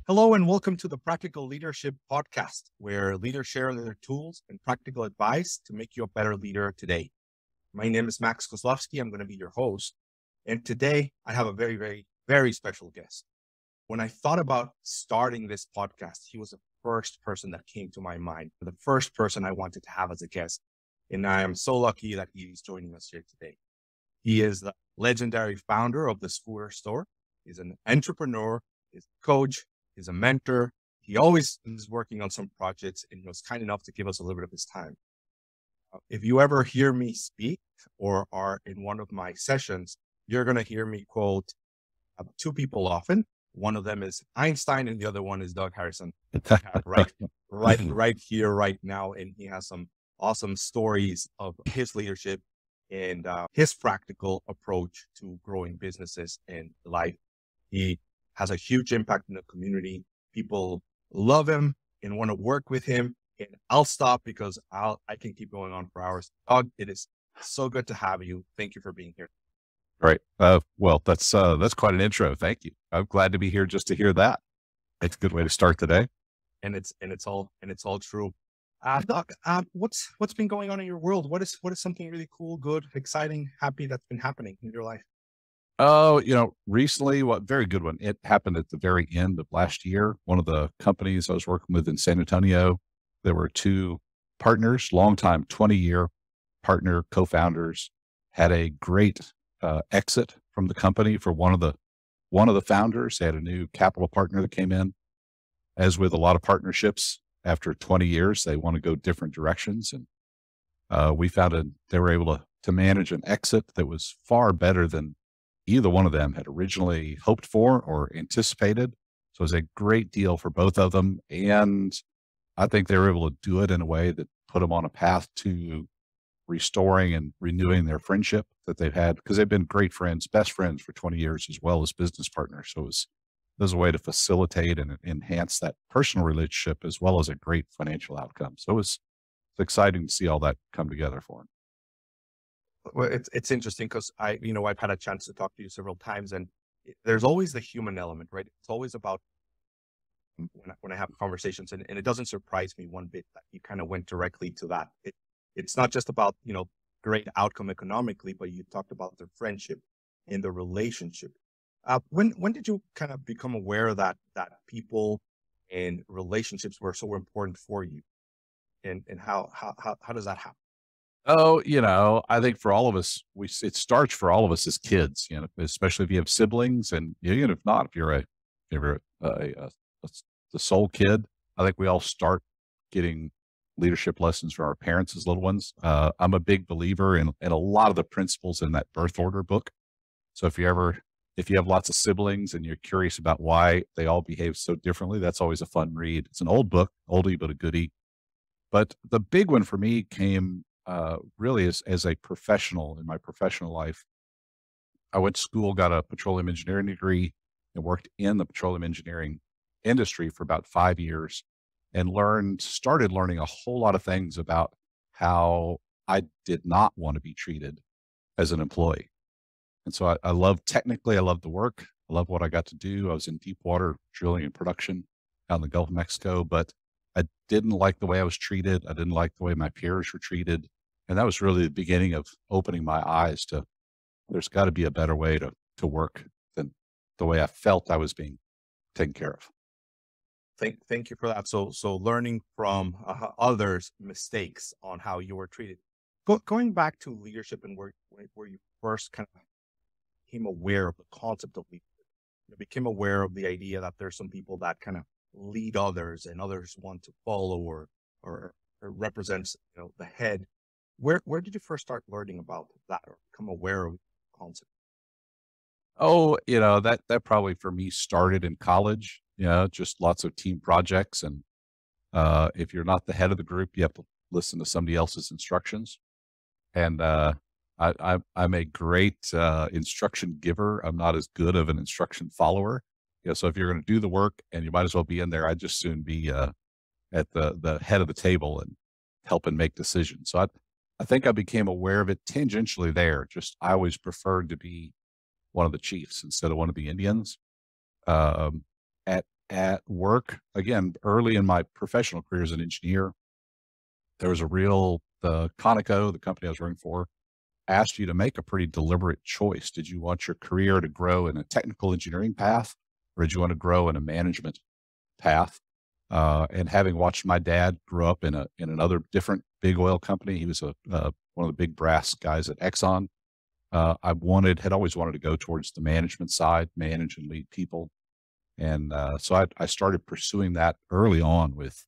Hello and welcome to the Practical Leadership Podcast, where leaders share their tools and practical advice to make you a better leader today. My name is Max Kozlowski. I'm going to be your host. And today I have a very, very, very special guest. When I thought about starting this podcast, he was the first person that came to my mind, the first person I wanted to have as a guest. And I am so lucky that he's joining us here today. He is the legendary founder of the Scooter Store. He's an entrepreneur, he's a coach, he's a mentor. He always is working on some projects, and he was kind enough to give us a little bit of his time. If you ever hear me speak or are in one of my sessions, you're going to hear me quote two people often. One of them is Einstein, and the other one is Doug Harrison. Right here, right now, and he has some awesome stories of his leadership and his practical approach to growing businesses and life. He has a huge impact in the community. People love him and want to work with him. And I'll stop because I can keep going on for hours. Doug, it is so good to have you. Thank you for being here. Right. Well, that's quite an intro. Thank you. I'm glad to be here just to hear that. It's a good way to start the day. And it's all true. Doug, what's been going on in your world? What is something really cool, good, exciting, happy that's been happening in your life? Oh, recently, very good one. It happened at the very end of last year. One of the companies I was working with in San Antonio, there were two partners, longtime 20-year partner co-founders, had a great exit from the company for one of the founders. They had a new capital partner that came in. As with a lot of partnerships, after 20 years, they want to go different directions. And we found they were able to manage an exit that was far better than either one of them had originally hoped for or anticipated. So it was a great deal for both of them. And I think they were able to do it in a way that put them on a path to restoring and renewing their friendship that they've had, because they've been great friends, best friends for 20 years, as well as business partners. So it was a way to facilitate and enhance that personal relationship as well as a great financial outcome. So it's exciting to see all that come together for them. Well, it's interesting because I've had a chance to talk to you several times, and there's always the human element, right? It's always about when I have conversations, and it doesn't surprise me one bit that you kind of went directly to that. It's not just about, great outcome economically, but you talked about the friendship and the relationship. When did you kind of become aware that people and relationships were so important for you, and how does that happen? Oh, I think for all of us, it starts for all of us as kids, especially if you have siblings, and even if not, if you're the sole kid, I think we all start getting leadership lessons from our parents as little ones. I'm a big believer in a lot of the principles in that birth order book. So if you have lots of siblings and you're curious about why they all behave so differently, that's always a fun read. It's an old book, oldie but a goodie. But the big one for me came really as a professional in my professional life. I went to school, got a petroleum engineering degree, and worked in the petroleum engineering industry for about 5 years, and started learning a whole lot of things about how I did not want to be treated as an employee. And so I love the work. I love what I got to do. I was in deep water drilling and production out in the Gulf of Mexico, but I didn't like the way I was treated. I didn't like the way my peers were treated. And that was really the beginning of opening my eyes to there's got to be a better way to work than the way I felt I was being taken care of. Thank you for that. So learning from others' mistakes on how you were treated. Going back to leadership and where you first kind of became aware of the concept of leadership, you became aware of the idea that there's some people that kind of lead others and others want to follow or represents the head. Where did you first start learning about that or become aware of the concept? Oh, that probably for me started in college, just lots of team projects. And if you're not the head of the group, you have to listen to somebody else's instructions. And I'm a great instruction giver. I'm not as good of an instruction follower. So if you're going to do the work and you might as well be in there, I'd just soon be at the head of the table and helping make decisions. So I think I became aware of it tangentially there. Just I always preferred to be one of the chiefs instead of one of the Indians. At at work, again, early in my professional career as an engineer, there was the Conoco, the company I was working for, asked you to make a pretty deliberate choice. Did you want your career to grow in a technical engineering path, or did you want to grow in a management path? And having watched my dad grow up in another different big oil company, he was one of the big brass guys at Exxon. Had always wanted to go towards the management side, manage and lead people. And so I started pursuing that early on with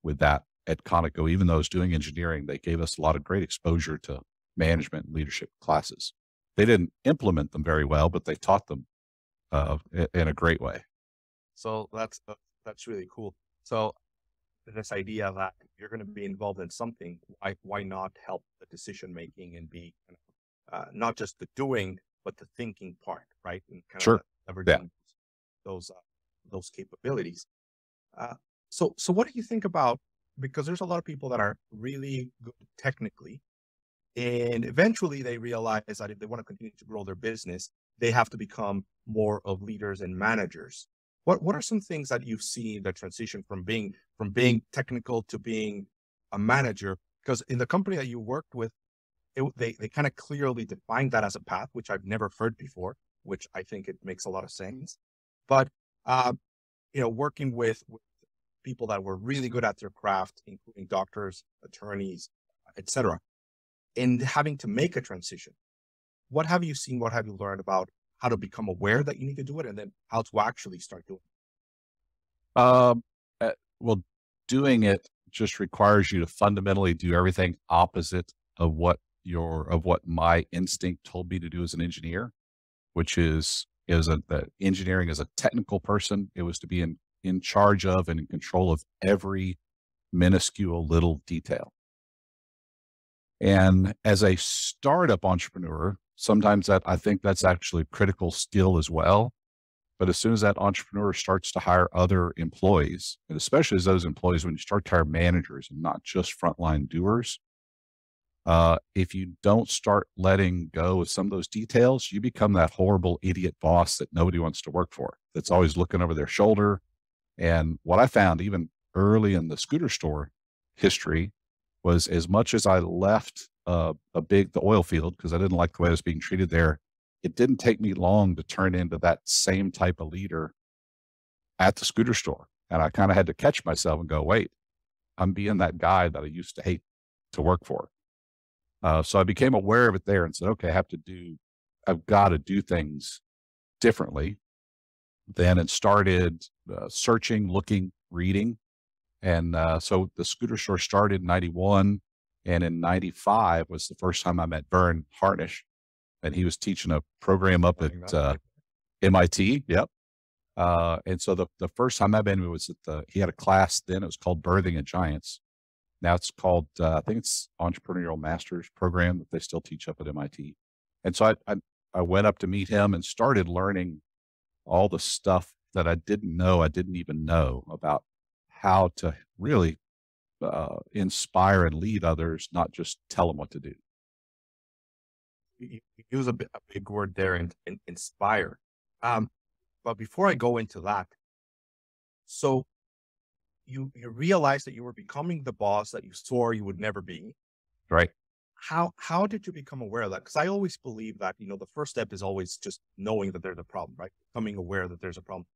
that at Conoco. Even though I was doing engineering, they gave us a lot of great exposure to management and leadership classes. They didn't implement them very well, but they taught them in a great way. So that's really cool. So this idea that you're going to be involved in something, why not help the decision making and be not just the doing, but the thinking part, right? And kind Sure. of Yeah. leveraging those capabilities. So what do you think about, because there's a lot of people that are really good technically, and eventually they realize that if they want to continue to grow their business, they have to become more of leaders and managers. What are some things that you've seen the transition from being technical to being a manager? Because in the company that you worked with, they kind of clearly defined that as a path, which I've never heard before, which I think it makes a lot of sense. But working with people that were really good at their craft, including doctors, attorneys, etc., and having to make a transition. What have you seen? What have you learned about how to become aware that you need to do it, and then how to actually start doing it? Well, doing it just requires you to fundamentally do everything opposite of what my instinct told me to do as an engineer, which is that engineering as a technical person, it was to be in charge of and in control of every minuscule little detail. And as a startup entrepreneur, sometimes I think that's actually a critical skill as well. But as soon as that entrepreneur starts to hire other employees, and especially as those employees, when you start to hire managers and not just frontline doers, if you don't start letting go of some of those details, you become that horrible idiot boss that nobody wants to work for, that's always looking over their shoulder. And what I found even early in the scooter store history was, as much as I left the oil field because I didn't like the way I was being treated there, it didn't take me long to turn into that same type of leader at the scooter store. And I kind of had to catch myself and go, wait, I'm being that guy that I used to hate to work for. So I became aware of it there and said, okay, I've got to do things differently. Then it started searching, looking, reading. And so the scooter store started in 91. And in 95 was the first time I met Vern Harnish. And he was teaching a program up at MIT. Yep. And so the first time I met him was he had a class then. It was called Birthing at Giants. Now it's called, I think it's Entrepreneurial Masters program that they still teach up at MIT. And so I went up to meet him and started learning all the stuff that I didn't even know about how to really inspire and lead others, not just tell them what to do. You use a big word there, in inspire. But before I go into that, so you realized that you were becoming the boss that you swore you would never be. Right. How did you become aware of that? Because I always believe that, the first step is always just knowing that there's a problem, right? Becoming aware that there's a problem.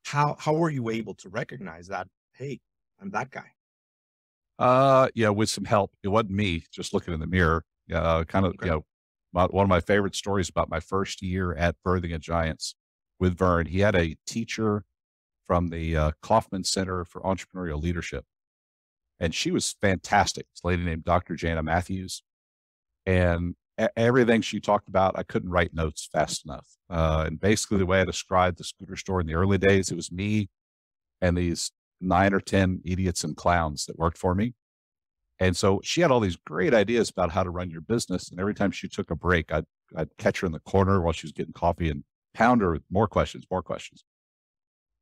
How were you able to recognize that, hey, I'm that guy? Yeah, with some help. It wasn't me just looking in the mirror. Okay. One of my favorite stories about my first year at Birthing at Giants with Vern. He had a teacher from the Kaufman Center for Entrepreneurial Leadership, and she was fantastic. This lady named Dr. Jana Matthews, and everything she talked about, I couldn't write notes fast enough. And basically, the way I described the scooter store in the early days, it was me and these 9 or 10 idiots and clowns that worked for me. And so she had all these great ideas about how to run your business. And every time she took a break, I'd catch her in the corner while she was getting coffee and pound her with more questions.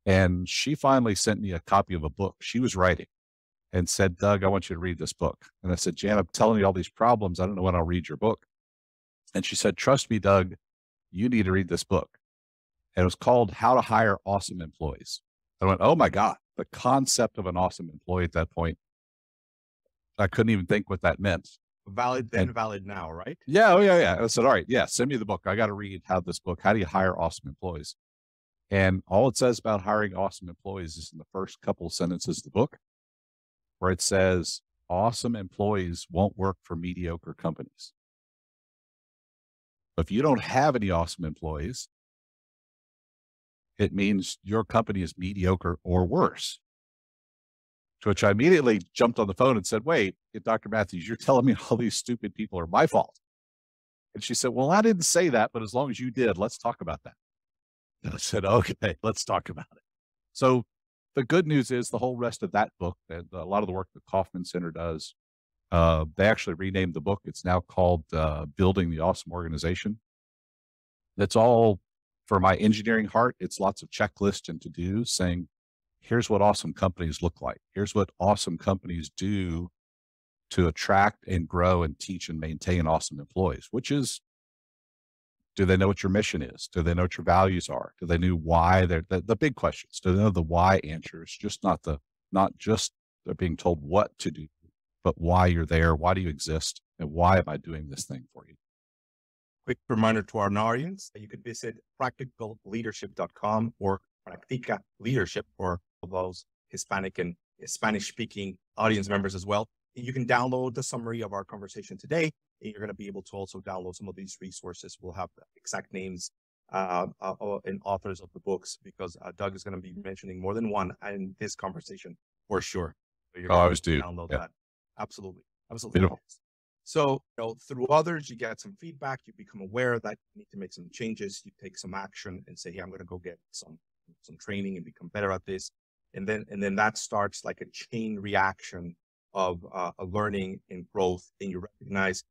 And she finally sent me a copy of a book she was writing and said, Doug, I want you to read this book. And I said, Jan, I'm telling you all these problems. I don't know when I'll read your book. And she said, trust me, Doug, you need to read this book. And it was called How to Hire Awesome Employees. I went, oh my God, the concept of an awesome employee at that point, I couldn't even think what that meant. Valid then, And valid now, right? yeah, oh yeah, yeah. I said, all right, yeah, send me the book. I got to read how do you hire awesome employees? And all it says about hiring awesome employees is in the first couple of sentences of the book, where it says, awesome employees won't work for mediocre companies. If you don't have any awesome employees, it means your company is mediocre or worse. To which I immediately jumped on the phone and said, wait, Dr. Matthews, you're telling me all these stupid people are my fault. And she said, well, I didn't say that, but as long as you did, let's talk about that. And I said, okay, let's talk about it. So the good news is the whole rest of that book, and a lot of the work the Kauffman Center does, they actually renamed the book. It's now called Building the Awesome Organization. That's all for my engineering heart. It's lots of checklists and to-dos saying, here's what awesome companies look like. Here's what awesome companies do to attract and grow and teach and maintain awesome employees, which is, do they know what your mission is? Do they know what your values are? Do they know why they're the big questions? Do they know the why answers? Not just they're being told what to do, but why you're there. Why do you exist? And why am I doing this thing for you? Quick reminder to our audience that you could visit practicalleadership.com or Practica Leadership for those Hispanic and Spanish speaking audience members as well. You can download the summary of our conversation today, and you're going to be able to also download some of these resources. We'll have the exact names and authors of the books, because Doug is going to be mentioning more than one in this conversation for sure. So you're I always do. Download that. Absolutely. Absolutely. Beautiful. So, through others, you get some feedback, you become aware that you need to make some changes, you take some action and say, hey, I'm going to go get some training and become better at this. And then that starts like a chain reaction of a learning and growth. And you recognize,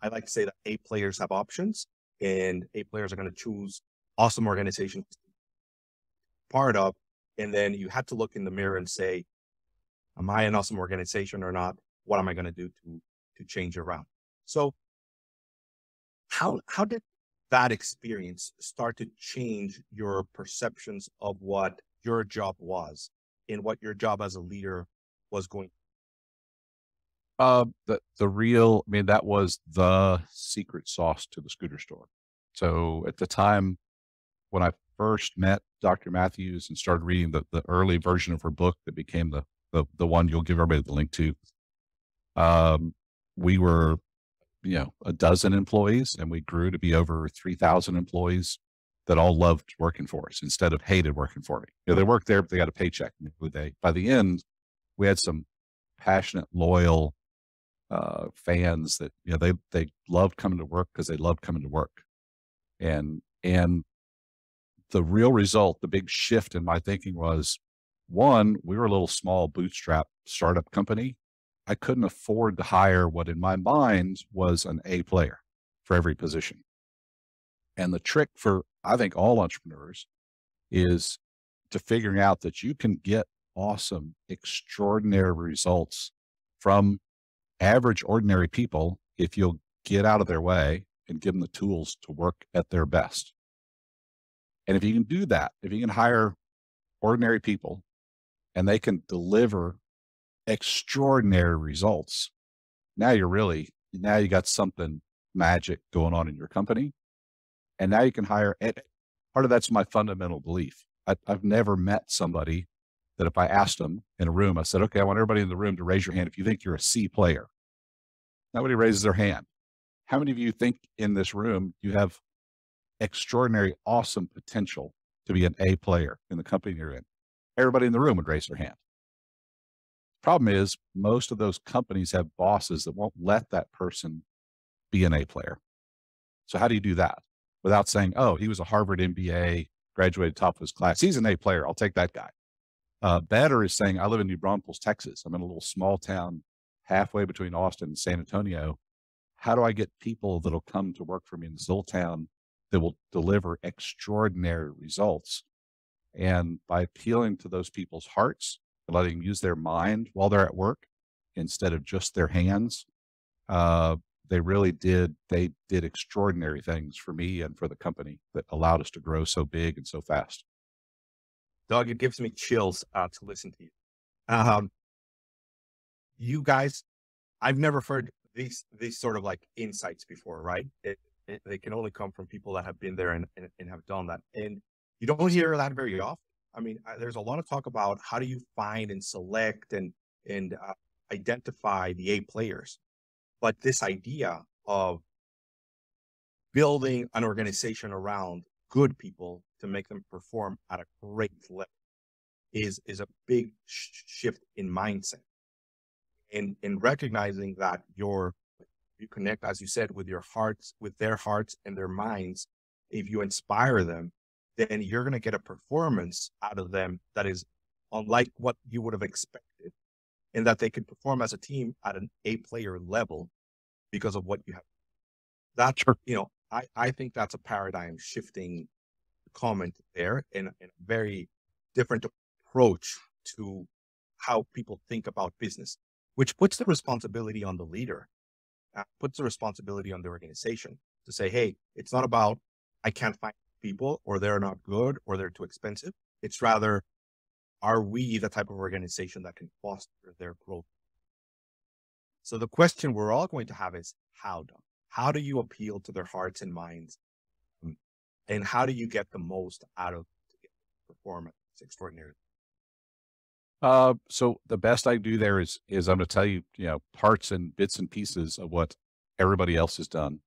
I like to say that A players have options, and A players are going to choose awesome organizations to be part of. And then you have to look in the mirror and say, am I an awesome organization or not? What am I going to do to change around? So how did that experience start to change your perceptions of what your job was and what your job as a leader was going? That was the secret sauce to the scooter store. So at the time when I first met Dr. Matthews and started reading the early version of her book that became the one you'll give everybody the link to, we were, a dozen employees, and we grew to be over 3,000 employees that all loved working for us instead of hated working for me. They worked there, but they got a paycheck. By the end, we had some passionate, loyal fans that, they loved coming to work because they loved coming to work. And the real result, the big shift in my thinking was, one, we were a little small bootstrap startup company. I couldn't afford to hire what in my mind was an A player for every position. And the trick for, I think, all entrepreneurs is to figuring out that you can get awesome, extraordinary results from average, ordinary people if you'll get out of their way and give them the tools to work at their best. And if you can do that, if you can hire ordinary people and they can deliver extraordinary results, now you got something magic going on in your company. And now you can hire, part of that's my fundamental belief. I've never met somebody that if I asked them in a room, I said, okay, I want everybody in the room to raise your hand if you think you're a C player. Nobody raises their hand. How many of you think in this room you have extraordinary, awesome potential to be an A player in the company you're in? Everybody in the room would raise their hand. Problem is, most of those companies have bosses that won't let that person be an A player. So how do you do that without saying, oh, he was a Harvard MBA, graduated top of his class, he's an A player, I'll take that guy? Better is saying, I live in New Braunfels, Texas. I'm in a little small town halfway between Austin and San Antonio. How do I get people that'll come to work for me in this little town that will deliver extraordinary results? And by appealing to those people's hearts, letting them use their mind while they're at work instead of just their hands, they did extraordinary things for me and for the company that allowed us to grow so big and so fast. Doug, it gives me chills to listen to you. Um, you guys, I've never heard these sort of like insights before, right? They can only come from people that have been there and have done that. And you don't hear that very often. I mean, there's a lot of talk about how do you find and select and identify the A players, but this idea of building an organization around good people to make them perform at a great level is a big shift in mindset and in recognizing that you connect, as you said, with your hearts, with their hearts and their minds. If you inspire them, then you're going to get a performance out of them that is unlike what you would have expected, and that they can perform as a team at an A player level because of what you have. That's, Sure. I think that's a paradigm shifting comment there and a very different approach to how people think about business, which puts the responsibility on the leader, puts the responsibility on the organization to say, hey, it's not about I can't find people or they're not good or they're too expensive. It's rather, are we the type of organization that can foster their growth? So the question we're all going to have is how, Doug? How do you appeal to their hearts and minds? And how do you get the most out of performance extraordinary? So the best I do there is I'm going to tell you, parts and bits and pieces of what everybody else has done.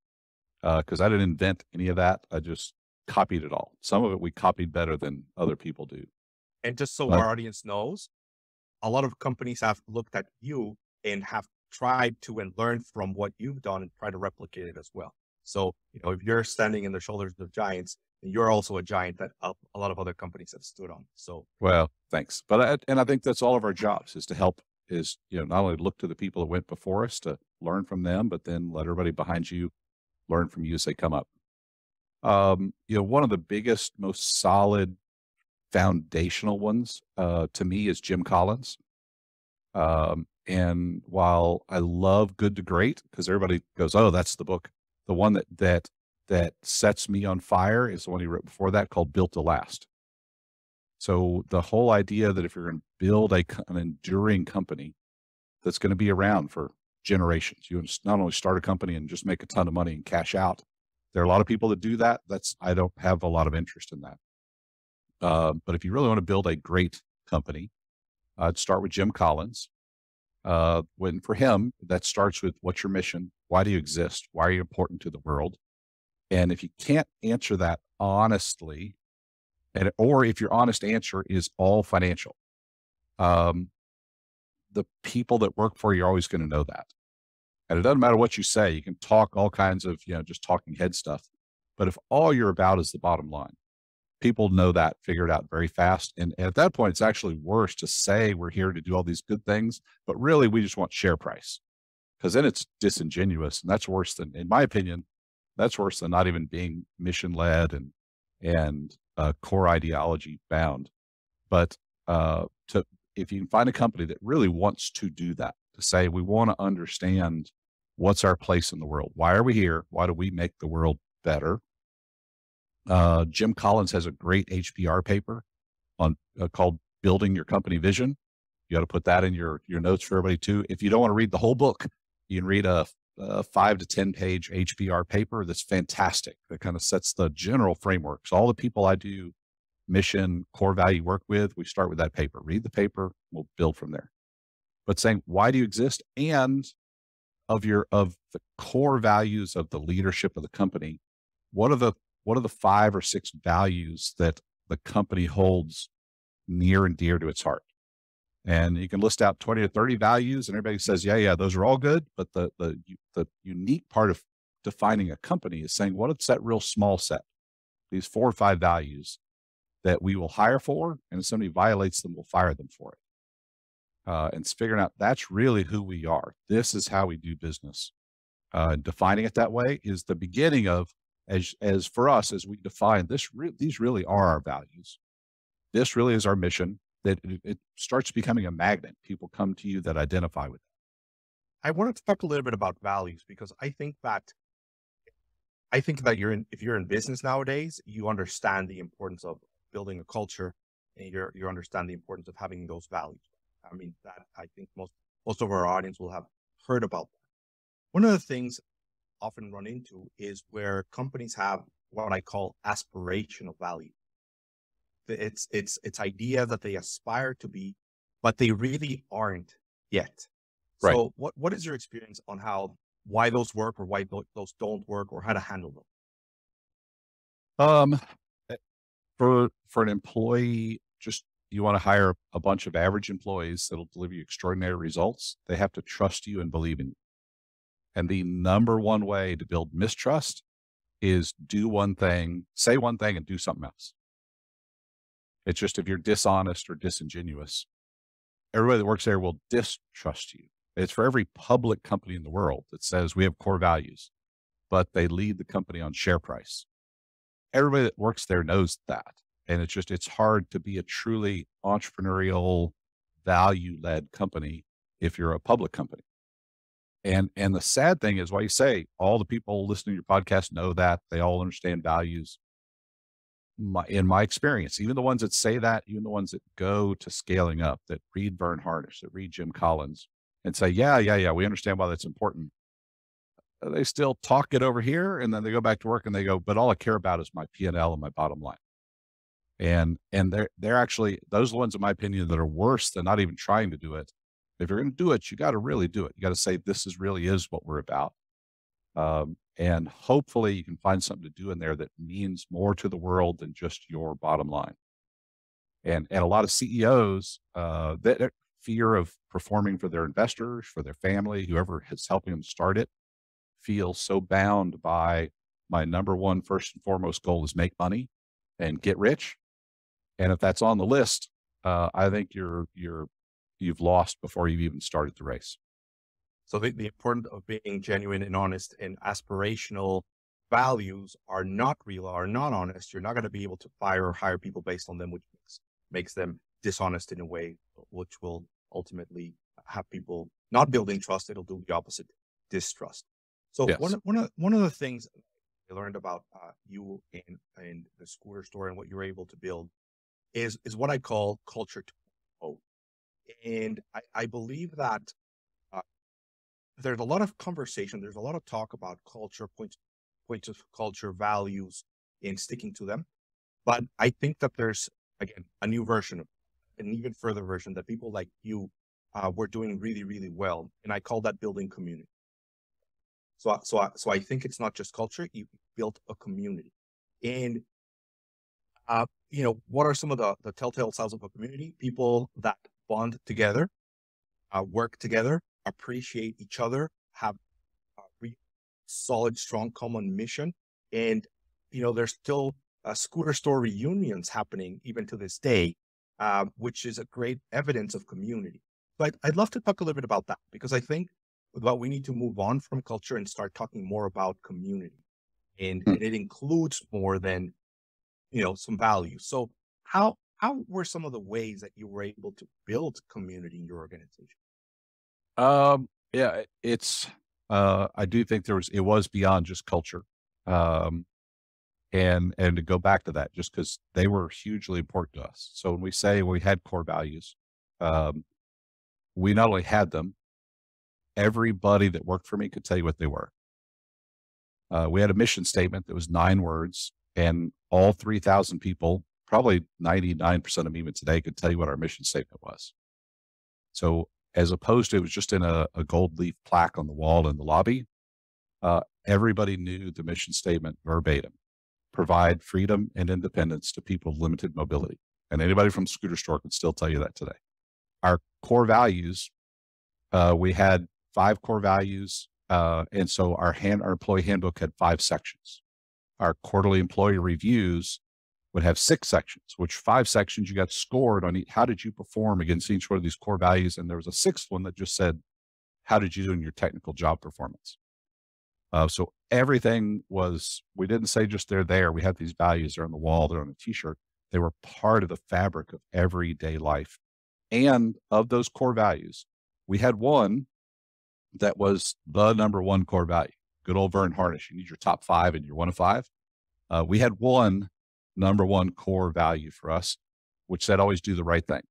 Because I didn't invent any of that. I just copied it all. Some of it we copied better than other people do. And just so But our audience knows, a lot of companies have looked at you and have tried to and learn from what you've done and try to replicate it as well. So, if you're standing in the shoulders of giants, you're also a giant that a lot of other companies have stood on. So, well, thanks. But I think that's all of our jobs is to help not only look to the people that went before us to learn from them, but then let everybody behind you learn from you as they come up. One of the biggest, most solid foundational ones to me is Jim Collins. And while I love Good to Great, because everybody goes, oh, that's the book. The one that sets me on fire is the one he wrote before that called Built to Last. So the whole idea that if you're going to build an enduring company that's going to be around for generations, you not only start a company and just make a ton of money and cash out. There are a lot of people that do that. I don't have a lot of interest in that. But if you really want to build a great company, I'd start with Jim Collins. When for him, that starts with what's your mission? Why do you exist? Why are you important to the world? And if you can't answer that honestly, or if your honest answer is all financial, the people that work for you are always going to know that. And it doesn't matter what you say. You can talk all kinds of, just talking head stuff. But if all you're about is the bottom line, people know that, figure it out very fast. And at that point, it's actually worse to say we're here to do all these good things, but really we just want share price, because then it's disingenuous. And that's worse than, in my opinion, that's worse than not even being mission led and core ideology bound. But if you can find a company that really wants to do that, to say, we want to understand what's our place in the world. Why are we here? Why do we make the world better? Jim Collins has a great HBR paper on called Building Your Company Vision. You got to put that in your notes for everybody too. If you don't want to read the whole book, you can read a 5 to 10 page HBR paper that's fantastic. That kind of sets the general framework. So all the people I do mission, core value work with, we start with that paper. Read the paper, we'll build from there. But saying, why do you exist? And of the core values of the leadership of the company, what are the 5 or 6 values that the company holds near and dear to its heart? And you can list out 20 to 30 values and everybody says, yeah, those are all good. But the unique part of defining a company is saying, what is that real small set? These 4 or 5 values that we will hire for, and if somebody violates them, we'll fire them for it. And it's figuring out that's really who we are. This is how we do business. Defining it that way is the beginning of, as for us, as we define these really are our values. This really is our mission, that it starts becoming a magnet. People come to you that identify with it. I wanted to talk a little bit about values, because I think that if you're in business nowadays, you understand the importance of building a culture and you understand the importance of having those values. I mean, that I think most of our audience will have heard about that. One of the things I often run into is where companies have what I call aspirational value. It's idea that they aspire to be, but they really aren't yet. Right. So what is your experience on why those work or why those don't work or how to handle them? Um, eh, for an employee, just you want to hire a bunch of average employees that'll deliver you extraordinary results. They have to trust you and believe in you. And the number one way to build mistrust is do one thing, say one thing and do something else. It's just if you're dishonest or disingenuous, everybody that works there will distrust you. It's for every public company in the world that says we have core values, but they lead the company on share price. Everybody that works there knows that. And it's hard to be a truly entrepreneurial, value-led company if you're a public company. And the sad thing is why you say all the people listening to your podcast know that they all understand values. In my experience, even the ones that say that, even the ones that go to scaling up, that read Vern Harnish, that read Jim Collins and say, yeah, we understand why that's important. They still talk it over here. And then they go back to work and they go, but all I care about is my P&L and my bottom line. And they're actually, those are the ones, in my opinion, that are worse than not even trying to do it. If you're going to do it, you got to really do it. You got to say, really is what we're about. And hopefully you can find something to do in there that means more to the world than just your bottom line. And a lot of CEOs, that fear of performing for their investors, for their family, whoever is helping them start it, feel so bound by my number one, first and foremost goal is make money and get rich. And if that's on the list, I think you've lost before you've even started the race. So the importance of being genuine and honest and aspirational values are not real, are not honest. You're not going to be able to fire or hire people based on them, which makes them dishonest in a way, which will ultimately have people not building trust. It'll do the opposite, distrust. So Yes. one of the things I learned about you and the scooter store and what you're able to build is what I call culture 2.0. And I believe that there's a lot of conversation. There's a lot of talk about culture, points of culture, values, and sticking to them. But I think that there's, again, a new version, an even further version that people like you were doing really, really well. And I call that building community. So I think it's not just culture. You built a community. And, what are some of the telltale signs of a community? People that bond together, work together, appreciate each other, have a solid, strong common mission. And, there's still scooter store reunions happening even to this day, which is a great evidence of community. But I'd love to talk a little bit about that because I think we need to move on from culture and start talking more about community. And it includes more than, some values. So how were some of the ways that you were able to build community in your organization? Yeah, I do think it was beyond just culture. And to go back to that, just because they were hugely important to us. So when we say we had core values, we not only had them, everybody that worked for me could tell you what they were. We had a mission statement that was 9 words, and all 3,000 people, probably 99% of them even today, could tell you what our mission statement was. So as opposed to it was just in a gold leaf plaque on the wall in the lobby, everybody knew the mission statement verbatim: provide freedom and independence to people with limited mobility. And anybody from the scooter store could still tell you that today. Our core values, we had 5 core values. And so our employee handbook had 5 sections. Our quarterly employee reviews would have 6 sections, which 5 sections you got scored on how did you perform against each one of these core values. And there was a 6th one that just said, how did you do in your technical job performance? So everything we didn't say just they're there. We had these values, they're on the wall, they're on a t-shirt. They were part of the fabric of everyday life. And of those core values, we had one that was the number one core value. Good old Vern Harnish. You need your top 5 and you're 1 of 5. We had one number one core value for us, which said, always do the right thing.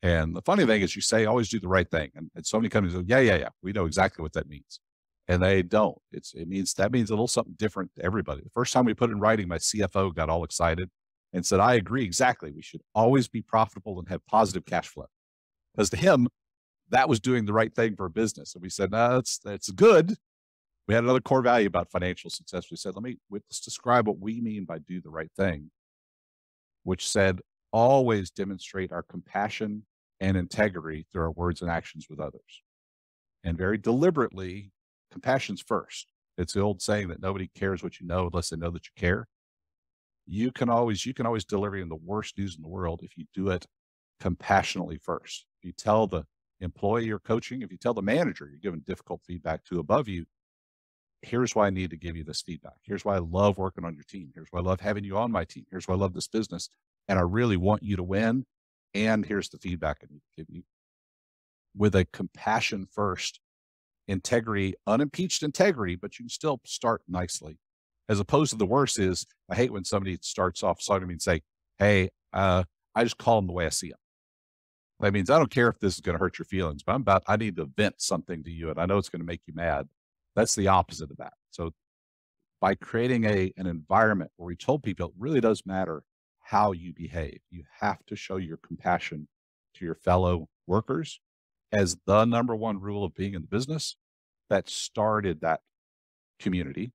And the funny thing is you say, always do the right thing. And so many companies go, yeah. We know exactly what that means. And they don't. That means a little something different to everybody. The first time we put it in writing, my CFO got all excited and said, I agree exactly. We should always be profitable and have positive cash flow. Because to him, that was doing the right thing for a business. And we said, no, that's good. We had another core value about financial success. We said, let's describe what we mean by do the right thing, which said, always demonstrate our compassion and integrity through our words and actions with others. And very deliberately, compassion's first. It's the old saying that nobody cares what you know unless they know that you care. You can always deliver in the worst news in the world if you do it compassionately first. If you tell the employee you're coaching, if you tell the manager you're giving difficult feedback to above you, here's why I need to give you this feedback. Here's why I love working on your team. Here's why I love having you on my team. Here's why I love this business. And I really want you to win. And here's the feedback I need to give you. With a compassion first, integrity, unimpeached integrity, but you can still start nicely. As opposed to the worst is, I hate when somebody starts off talking to me and say, hey, I just call them the way I see them. That means I don't care if this is going to hurt your feelings, but I need to vent something to you and I know it's going to make you mad. That's the opposite of that. So by creating an environment where we told people it really does matter how you behave, you have to show your compassion to your fellow workers as the number one rule of being in the business that started that community.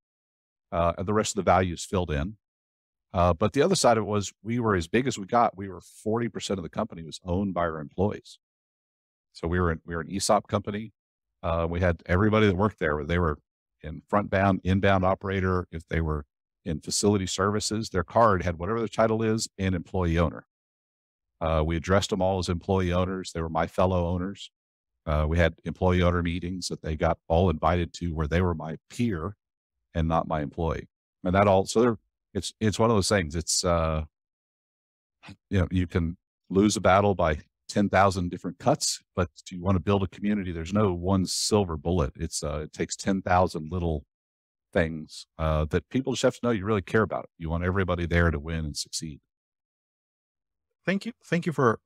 And the rest of the values filled in. But the other side of it was we were as big as we got. We were 40% of the company was owned by our employees. So we were an ESOP company. We had everybody that worked there. They were in frontbound, inbound operator. If they were in facility services, their card had whatever the title is and employee owner. We addressed them all as employee owners. They were my fellow owners. We had employee owner meetings that they got all invited to where they were my peer and not my employee. And that all, so it's one of those things. It's, you can lose a battle by 10,000 different cuts, but if you want to build a community, there's no one silver bullet. It takes 10,000 little things that people just have to know you really care about it. You want everybody there to win and succeed. Thank you for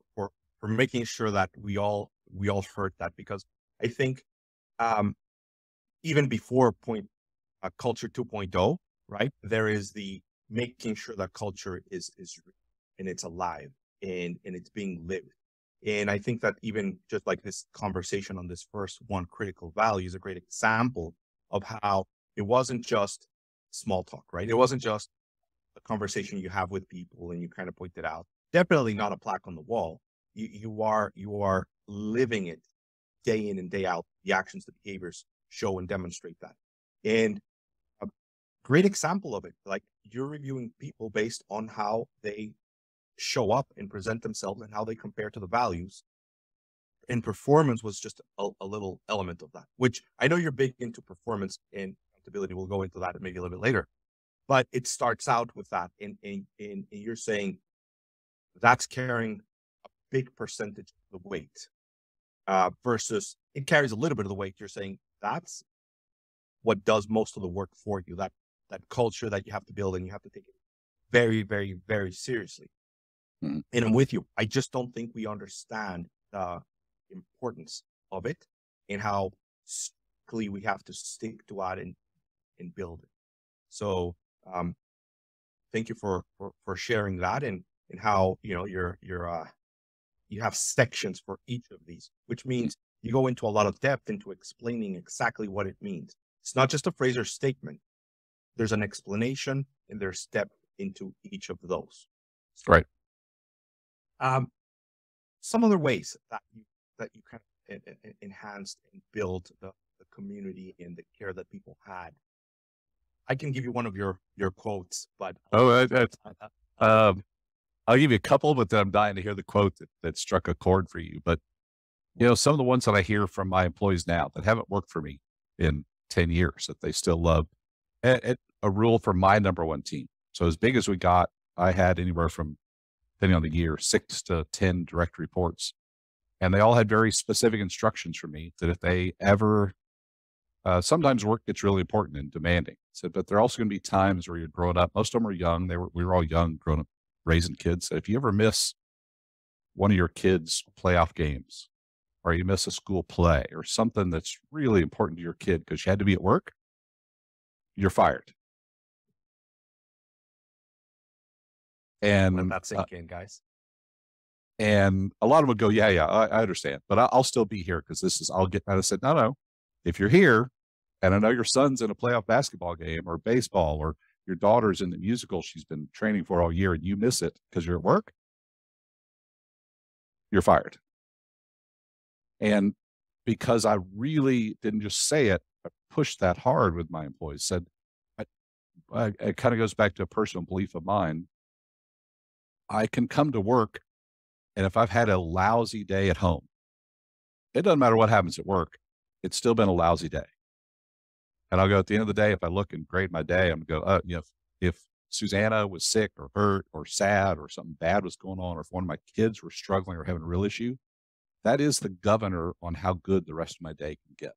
making sure that we all heard that, because I think even before culture 2.0, right? There is the making sure that culture is and it's alive and it's being lived. And I think that even just like this conversation on this first one, critical value, is a great example of how it wasn't just small talk, right? It wasn't just a conversation you have with people and you kind of point it out. Definitely not a plaque on the wall. You are living it day in and day out. The actions, the behaviors show and demonstrate that. And a great example of it, like you're reviewing people based on how they show up and present themselves and how they compare to the values. And performance was just a little element of that, which I know you're big into performance and accountability. We'll go into that maybe a little bit later, but it starts out with that. And you're saying that's carrying a big percentage of the weight versus it carries a little bit of the weight. You're saying that's what does most of the work for you, that culture that you have to build, and you have to take it very, very, very seriously. Mm-hmm. And I'm with you. I just don't think we understand the importance of it and how strictly we have to stick to it and build it. So thank you for sharing that and how, you have sections for each of these, which means you go into a lot of depth into explaining exactly what it means. It's not just a phrase or statement. There's an explanation and there's depth into each of those. Right. Some other ways that you kind of enhanced and built the community and the care that people had. I can give you one of your quotes, but I'll give you a couple, but then I'm dying to hear the quote that struck a chord for you. But some of the ones that I hear from my employees now that haven't worked for me in 10 years that they still love, a rule for my number one team. So as big as we got, I had anywhere from, depending on the year, 6 to 10 direct reports. And they all had very specific instructions from me that if they ever, sometimes work gets really important and demanding. So, but there are also going to be times where you're growing up. Most of them are young. We were all young, growing up, raising kids. So if you ever miss one of your kids' playoff games, or you miss a school play or something that's really important to your kid because you had to be at work, you're fired. Let And that sink in, guys. and a lot of them would go, yeah, I understand, but I'll still be here because I'll get. And I said, no, if you're here, and I know your son's in a playoff basketball game or baseball, or your daughter's in the musical she's been training for all year, and you miss it because you're at work, you're fired. And because I really didn't just say it, I pushed that hard with my employees. Said, it kind of goes back to a personal belief of mine. I can come to work, and if I've had a lousy day at home, it doesn't matter what happens at work, it's still been a lousy day. And I'll go at the end of the day, if I look and grade my day, I'm going to go, if Susanna was sick or hurt or sad or something bad was going on, or if one of my kids were struggling or having a real issue, that is the governor on how good the rest of my day can get.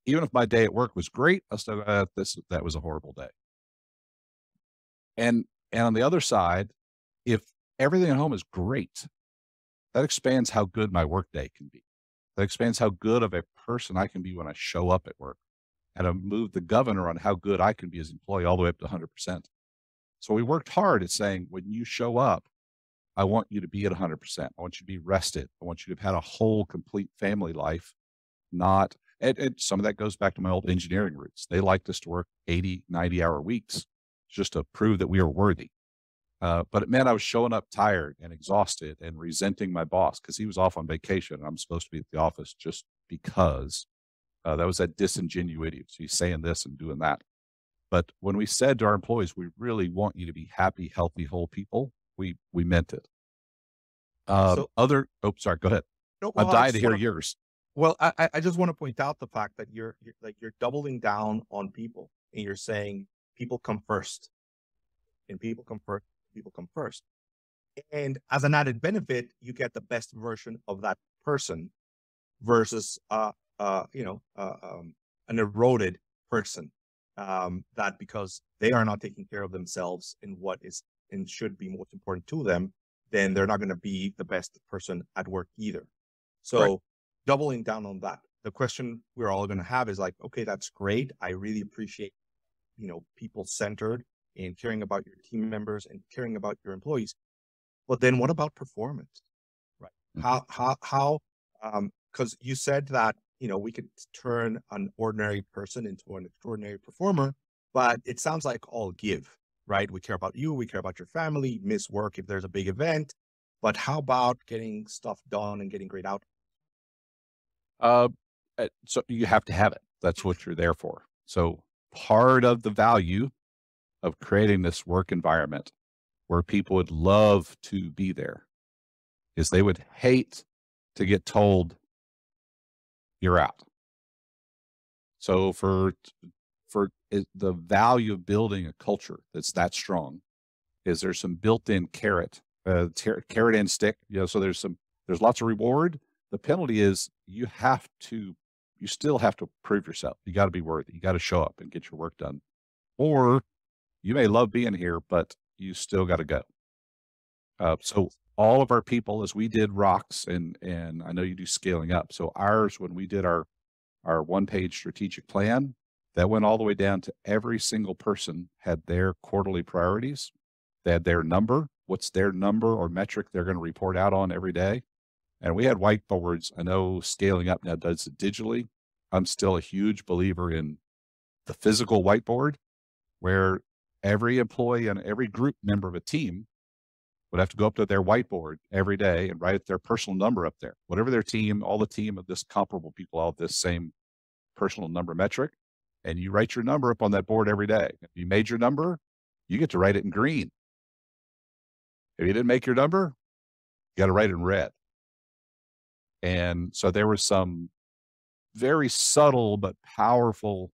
Even if my day at work was great, I still that was a horrible day. And on the other side, if everything at home is great, that expands how good my work day can be. That expands how good of a person I can be when I show up at work. And I moved the governor on how good I can be as an employee all the way up to 100%. So we worked hard at saying, when you show up, I want you to be at 100%. I want you to be rested. I want you to have had a whole, complete family life, not, and some of that goes back to my old engineering roots. They liked us to work 80, 90-hour weeks just to prove that we were worthy. But it meant I was showing up tired and exhausted and resenting my boss because he was off on vacation and I'm supposed to be at the office just because. That was that disingenuity. So he's saying this and doing that. But when we said to our employees, we really want you to be happy, healthy, whole people, we meant it. Sorry, go ahead. No, I'm well, dying to hear yours. Well, I just want to point out the fact that you're doubling down on people, and you're saying people come first, and people come first. And as an added benefit, you get the best version of that person versus an eroded person that because they are not taking care of themselves in what is and should be most important to them, then they're not going to be the best person at work either. So right. Doubling down on that, the question we're all going to have is like, okay, that's great. I really appreciate, people centered and caring about your team members and caring about your employees. But then what about performance? Right. Mm-hmm. Because you said that, we could turn an ordinary person into an extraordinary performer, but it sounds like all give, right? We care about you. We care about your family, miss work if there's a big event, but how about getting stuff done and getting great out? So you have to have it. That's what you're there for. So part of the value of creating this work environment where people would love to be there is they would hate to get told you're out. So for the value of building a culture that's that strong is there's some built-in carrot and stick. So there's lots of reward. The penalty is you still have to prove yourself. You got to be worthy. You got to show up and get your work done. Or you may love being here, but you still got to go. So all of our people, as we did rocks, and I know you do scaling up. So ours, when we did our one-page strategic plan, that went all the way down to every single person had their quarterly priorities. They had their number. What's their number or metric they're going to report out on every day? And we had whiteboards. I know scaling up now does it digitally. I'm still a huge believer in the physical whiteboard where every employee and every group member of a team would have to go up to their whiteboard every day and write their personal number up there. Whatever their team, all the team of this comparable people, all this same personal number metric. And you write your number up on that board every day. If you made your number, you get to write it in green. If you didn't make your number, you got to write it in red. And so there was some very subtle but powerful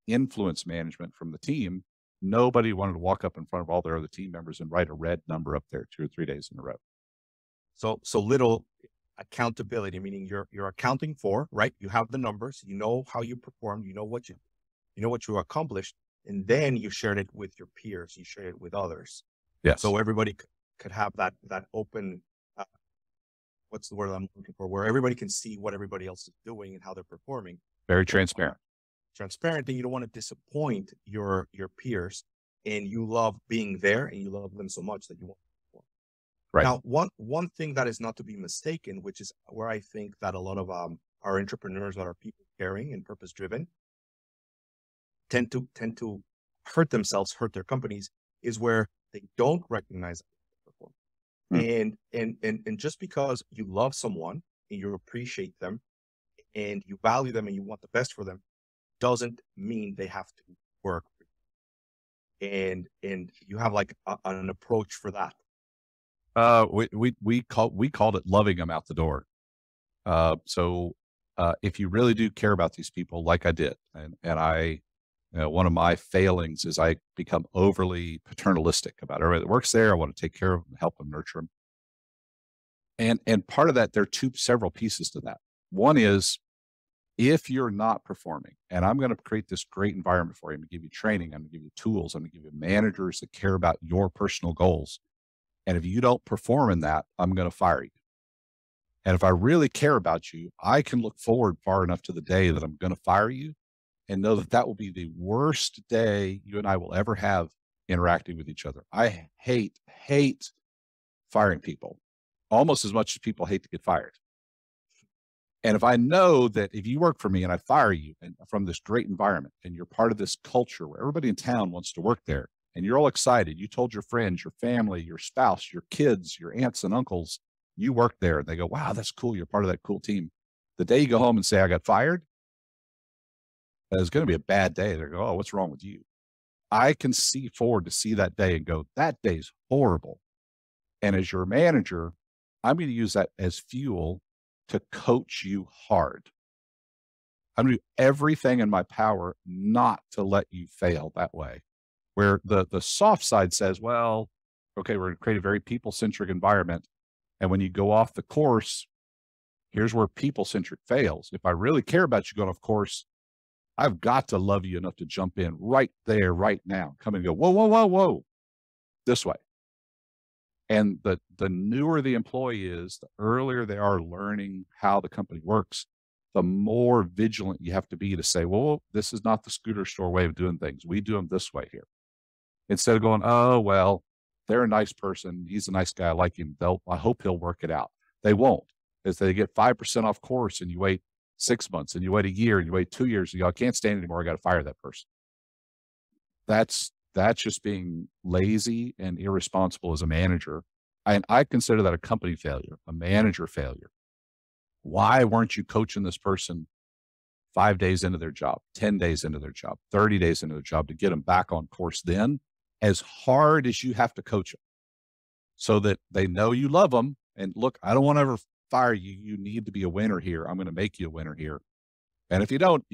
influence management from the team. Nobody wanted to walk up in front of all their other team members and write a red number up there 2 or 3 days in a row. So little accountability, meaning you're accounting for, right? You have the numbers, you know how you performed, you know what you accomplished, and then you shared it with your peers, you shared it with others. Yes. So everybody could have that open what's the word I'm looking for, where everybody can see what everybody else is doing and how they're performing. Very transparent. Transparent, and you don't want to disappoint your peers, and you love being there and you love them so much that you want to perform. Right. Now, one thing that is not to be mistaken, which is where I think that a lot of our entrepreneurs that are people caring and purpose driven tend to hurt themselves, hurt their companies, is where they don't recognize perform. And just because you love someone and you appreciate them and you value them and you want the best for them, doesn't mean they have to work. And you have like an approach for that. We called it loving them out the door. So if you really do care about these people, like I did, and I, one of my failings is I become overly paternalistic about everybody that works there. I want to take care of them, help them, nurture them. And part of that, there are several pieces to that. One is, if you're not performing, and I'm going to create this great environment for you, I'm going to give you training, I'm going to give you tools, I'm going to give you managers that care about your personal goals. And if you don't perform in that, I'm going to fire you. And if I really care about you, I can look forward far enough to the day that I'm going to fire you and know that that will be the worst day you and I will ever have interacting with each other. I hate firing people almost as much as people hate to get fired. And if I know that if you work for me and I fire you and from this great environment and you're part of this culture where everybody in town wants to work there and you're all excited, you told your friends, your family, your spouse, your kids, your aunts and uncles, you work there, and they go, wow, that's cool. You're part of that cool team. The day you go home and say, I got fired, it's going to be a bad day. They go, oh, what's wrong with you? I can see forward to see that day and go, that day's horrible. And as your manager, I'm going to use that as fuel to coach you hard. I'm going to do everything in my power not to let you fail that way. Where the soft side says, well, okay, we're going to create a very people-centric environment. And when you go off the course, here's where people-centric fails. If I really care about you going off course, I've got to love you enough to jump in right there, right now. Come and go, whoa, whoa, whoa, whoa, this way. And the newer the employee is, the earlier they are learning how the company works, the more vigilant you have to be to say, well, this is not the scooter store way of doing things. We do them this way here. Instead of going, oh, well, they're a nice person. He's a nice guy. I like him. I hope he'll work it out. They won't. As they get 5% off course and you wait 6 months and you wait a year and you wait 2 years and you go, I can't stand it anymore. I got to fire that person. That's just being lazy and irresponsible as a manager. And I consider that a company failure, a manager failure. Why weren't you coaching this person 5 days into their job, 10 days into their job, 30 days into their job to get them back on course then, as hard as you have to coach them so that they know you love them? And look, I don't want to ever fire you. You need to be a winner here. I'm going to make you a winner here. And if you don't,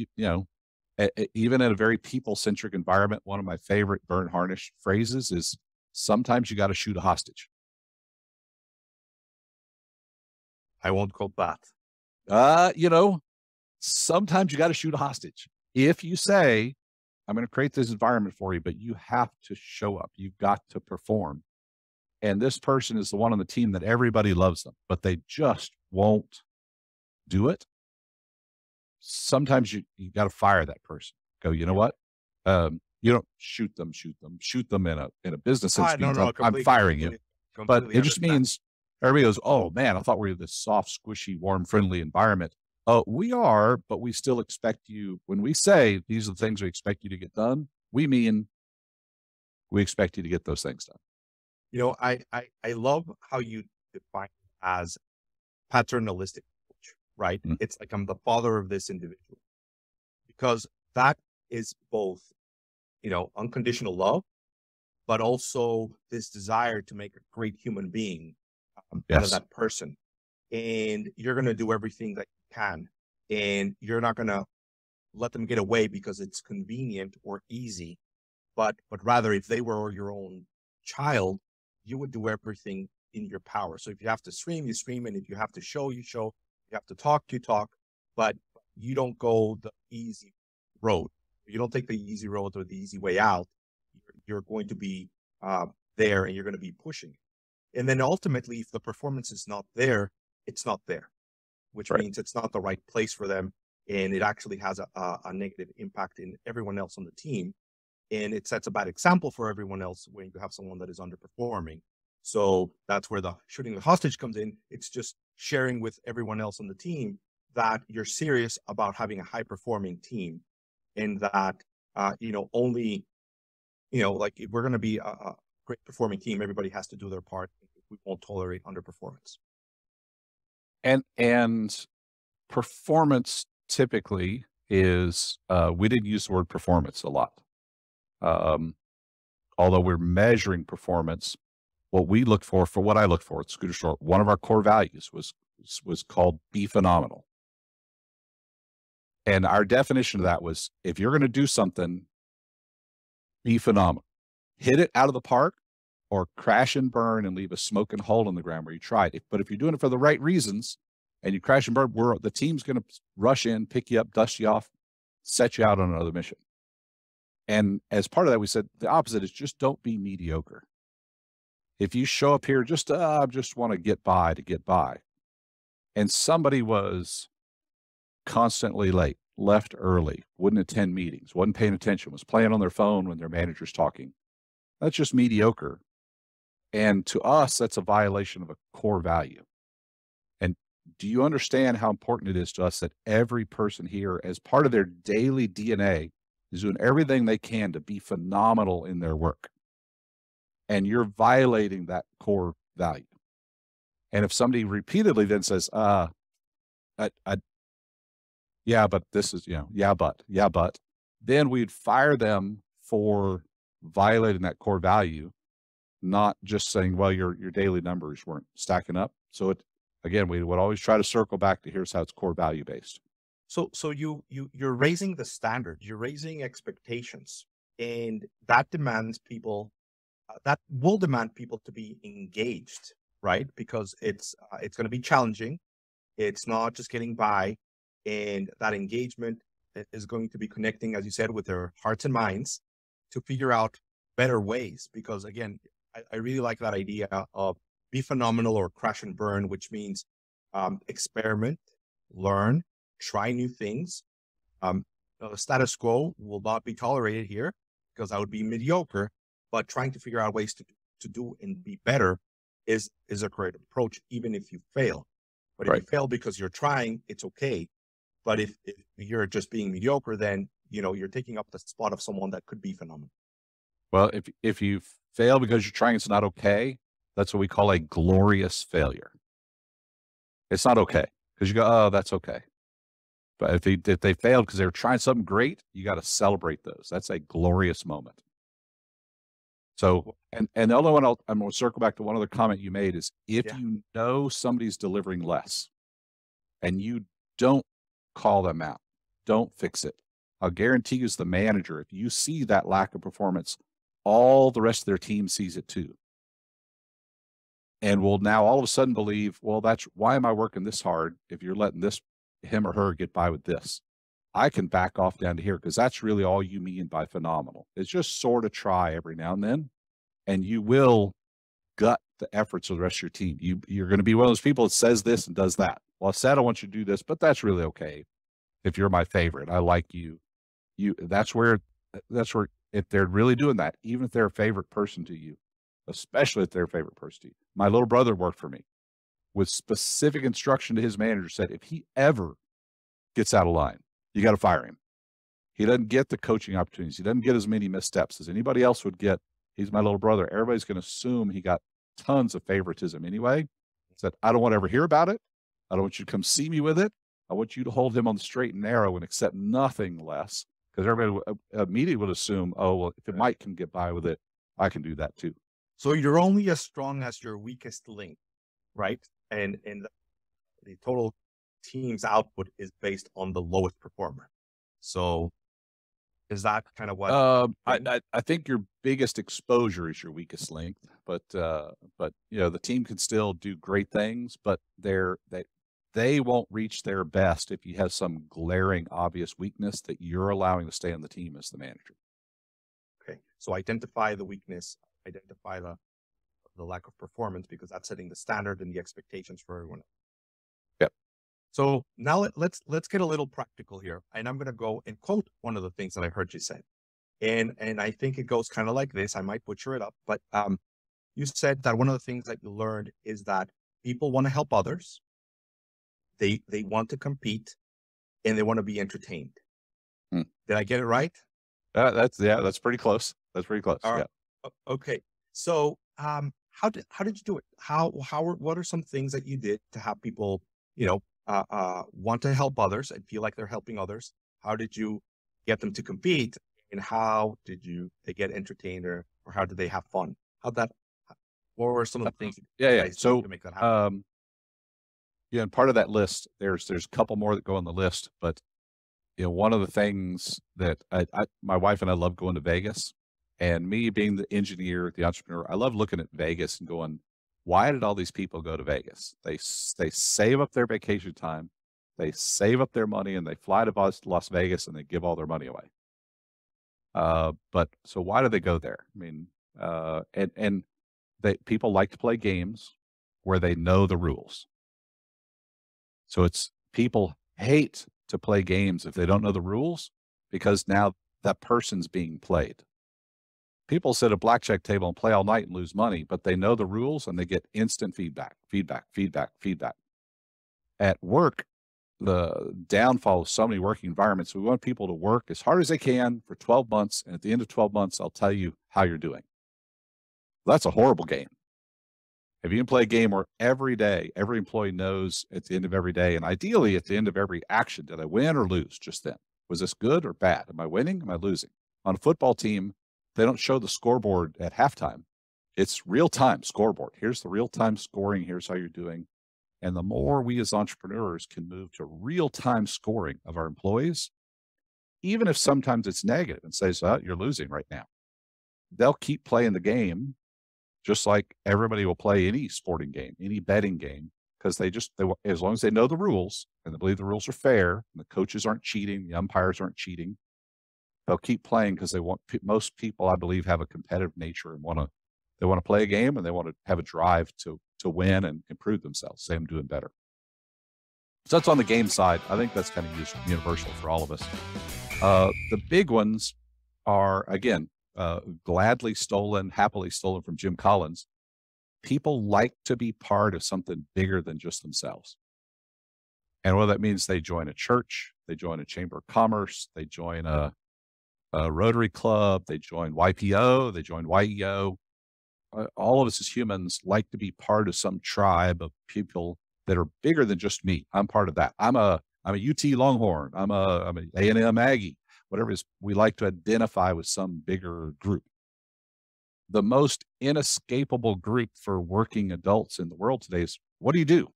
even in a very people-centric environment, one of my favorite Burnt Harnish phrases is, sometimes you got to shoot a hostage. I won't quote that. Sometimes you got to shoot a hostage. If you say, I'm going to create this environment for you, but you have to show up. You've got to perform. And this person is the one on the team that everybody loves them, but they just won't do it. Sometimes you got to fire that person. Go, you know what? You don't shoot them in a business sense. I'm firing you. But it just means everybody goes, oh man, I thought we were this soft, squishy, warm, friendly environment. We are, but we still expect you. When we say these are the things we expect you to get done, we mean we expect you to get those things done. I love how you define it as paternalistic approach, right? Mm-hmm. It's like I'm the father of this individual, because that is both, unconditional love, but also this desire to make a great human being out of that person. And you're going to do everything that you can, and you're not going to let them get away because it's convenient or easy, but rather if they were your own child, you would do everything in your power. So if you have to scream, you scream. And if you have to show, you show. You have to talk, you talk. But you don't go the easy road. You don't take the easy road or the easy way out. You're going to be there, and you're going to be pushing. And then ultimately, if the performance is not there, it's not there, which Right. means it's not the right place for them. And it actually has a negative impact in everyone else on the team. And it sets a bad example for everyone else when you have someone that is underperforming. So that's where the shooting the hostage comes in. It's just sharing with everyone else on the team that you're serious about having a high performing team, and that only like if we're going to be a great performing team, everybody has to do their part. We won't tolerate underperformance. And performance typically is, we didn't use the word performance a lot. Um, Although we're measuring performance, what we look for what I look for at Scooter Store, one of our core values was called be phenomenal. And our definition of that was, if you're going to do something, be phenomenal. Hit it out of the park or crash and burn and leave a smoking hole in the ground where you tried it. But if you're doing it for the right reasons and you crash and burn, the team's going to rush in, pick you up, dust you off, set you out on another mission. And as part of that, we said the opposite is just don't be mediocre. If you show up here just want to get by, and somebody was constantly late, left early, wouldn't attend meetings, wasn't paying attention, was playing on their phone when their manager's talking, that's just mediocre. And to us, that's a violation of a core value. And do you understand how important it is to us that every person here, as part of their daily DNA, is doing everything they can to be phenomenal in their work? And you're violating that core value. And if somebody repeatedly then says, yeah, but this is, yeah, but, then we'd fire them for violating that core value, not just saying, well, your daily numbers weren't stacking up. So again, we would always try to circle back to here's how it's core value based. So you're raising the standard, you're raising expectations, and that demands people that will demand people to be engaged, right? Because it's going to be challenging. It's not just getting by, and that engagement is going to be connecting, as you said, with their hearts and minds to figure out better ways. Because again, I really like that idea of be phenomenal or crash and burn, which means experiment, learn, try new things. The status quo will not be tolerated here because that would be mediocre. But trying to figure out ways to do and be better is a great approach, even if you fail. But if Right. you fail because you're trying, it's okay. But if you're just being mediocre, then you're taking up the spot of someone that could be phenomenal. Well, if you fail because you're trying, it's not okay. That's what we call a glorious failure. It's not okay because you go, oh, that's okay. But if they failed because they were trying something great, you got to celebrate those. That's a glorious moment. So, and the other one I'm going to circle back to one other comment you made is if Yeah. you know somebody's delivering less and you don't call them out, don't fix it. I'll guarantee you as the manager, if you see that lack of performance, all the rest of their team sees it too. And will now all of a sudden believe, well, that's why am I working this hard if you're letting him or her get by with this? I can back off down to here because that's really all you mean by phenomenal. It's just sort of try every now and then, and you will gut the efforts of the rest of your team. You're going to be one of those people that says this and does that. Well, I said I want you to do this, but that's really okay. If you're my favorite, I like you. That's where if they're really doing that, even if they're a favorite person to you, especially if they're a favorite person to you. My little brother worked for me with specific instruction to his manager, said if he ever gets out of line, you got to fire him. He doesn't get the coaching opportunities. He doesn't get as many missteps as anybody else would get. He's my little brother. Everybody's going to assume he got tons of favoritism anyway. Said, I don't want to ever hear about it. I don't want you to come see me with it. I want you to hold him on the straight and narrow and accept nothing less. Because everybody immediately would assume, oh, well, if Mike can get by with it, I can do that too. So you're only as strong as your weakest link, right? And the total team's output is based on the lowest performer. So is that kind of what? I think your biggest exposure is your weakest link, but the team can still do great things, but they won't reach their best if you have some glaring, obvious weakness that you're allowing to stay on the team as the manager. Okay, so identify the weakness, identify the lack of performance, because that's setting the standard and the expectations for everyone. So now let's get a little practical here. And I'm going to go and quote one of the things that I heard you say. And I think it goes kind of like this. I might butcher it up, but you said that one of the things that you learned is that people want to help others. They want to compete and they want to be entertained. Hmm. Did I get it right? That's pretty close. That's pretty close. All Yeah. right. Okay. So how did you do it? What are some things that you did to have people, want to help others and feel like they're helping others? How did you get them to compete? And how did they get entertained, or how did they have fun? What were some of the things Yeah. you Yeah. guys did So, to make that happen? yeah, and part of that list, there's a couple more that go on the list, but one of the things that my wife and I love going to Vegas, and me being the engineer, the entrepreneur, I love looking at Vegas and going, why did all these people go to Vegas? They save up their vacation time, they save up their money, and they fly to Las Vegas and they give all their money away. But so why do they go there? I mean, and people like to play games where they know the rules. So it's people hate to play games if they don't know the rules, because now that person's being played. People sit at a blackjack table and play all night and lose money, but they know the rules and they get instant feedback. At work, the downfall of so many working environments, we want people to work as hard as they can for 12 months. And at the end of 12 months, I'll tell you how you're doing. That's a horrible game. If you can play a game where every day, every employee knows at the end of every day, and ideally at the end of every action, did I win or lose just then? Was this good or bad? Am I winning? Am I losing? On a football team, they don't show the scoreboard at halftime. It's real-time scoreboard. Here's the real-time scoring. Here's how you're doing. And the more we as entrepreneurs can move to real-time scoring of our employees, even if sometimes it's negative and says, oh, you're losing right now, they'll keep playing the game, just like everybody will play any sporting game, any betting game, because as long as they know the rules and they believe the rules are fair and the coaches aren't cheating, the umpires aren't cheating, they'll keep playing because most people, I believe, have a competitive nature and they want to play a game and they want to have a drive to win and improve themselves. Say I'm doing better. So that's on the game side. I think that's kind of universal for all of us. The big ones are, again, happily stolen from Jim Collins. People like to be part of something bigger than just themselves. And whether that means they join a church, they join a chamber of commerce, they join a Rotary Club, they join YPO, they join YEO. All of us as humans like to be part of some tribe of people that are bigger than just me. I'm part of that. I'm a UT Longhorn. I'm a A&M Aggie. Whatever it is, we like to identify with some bigger group. The most inescapable group for working adults in the world today is, what do you do?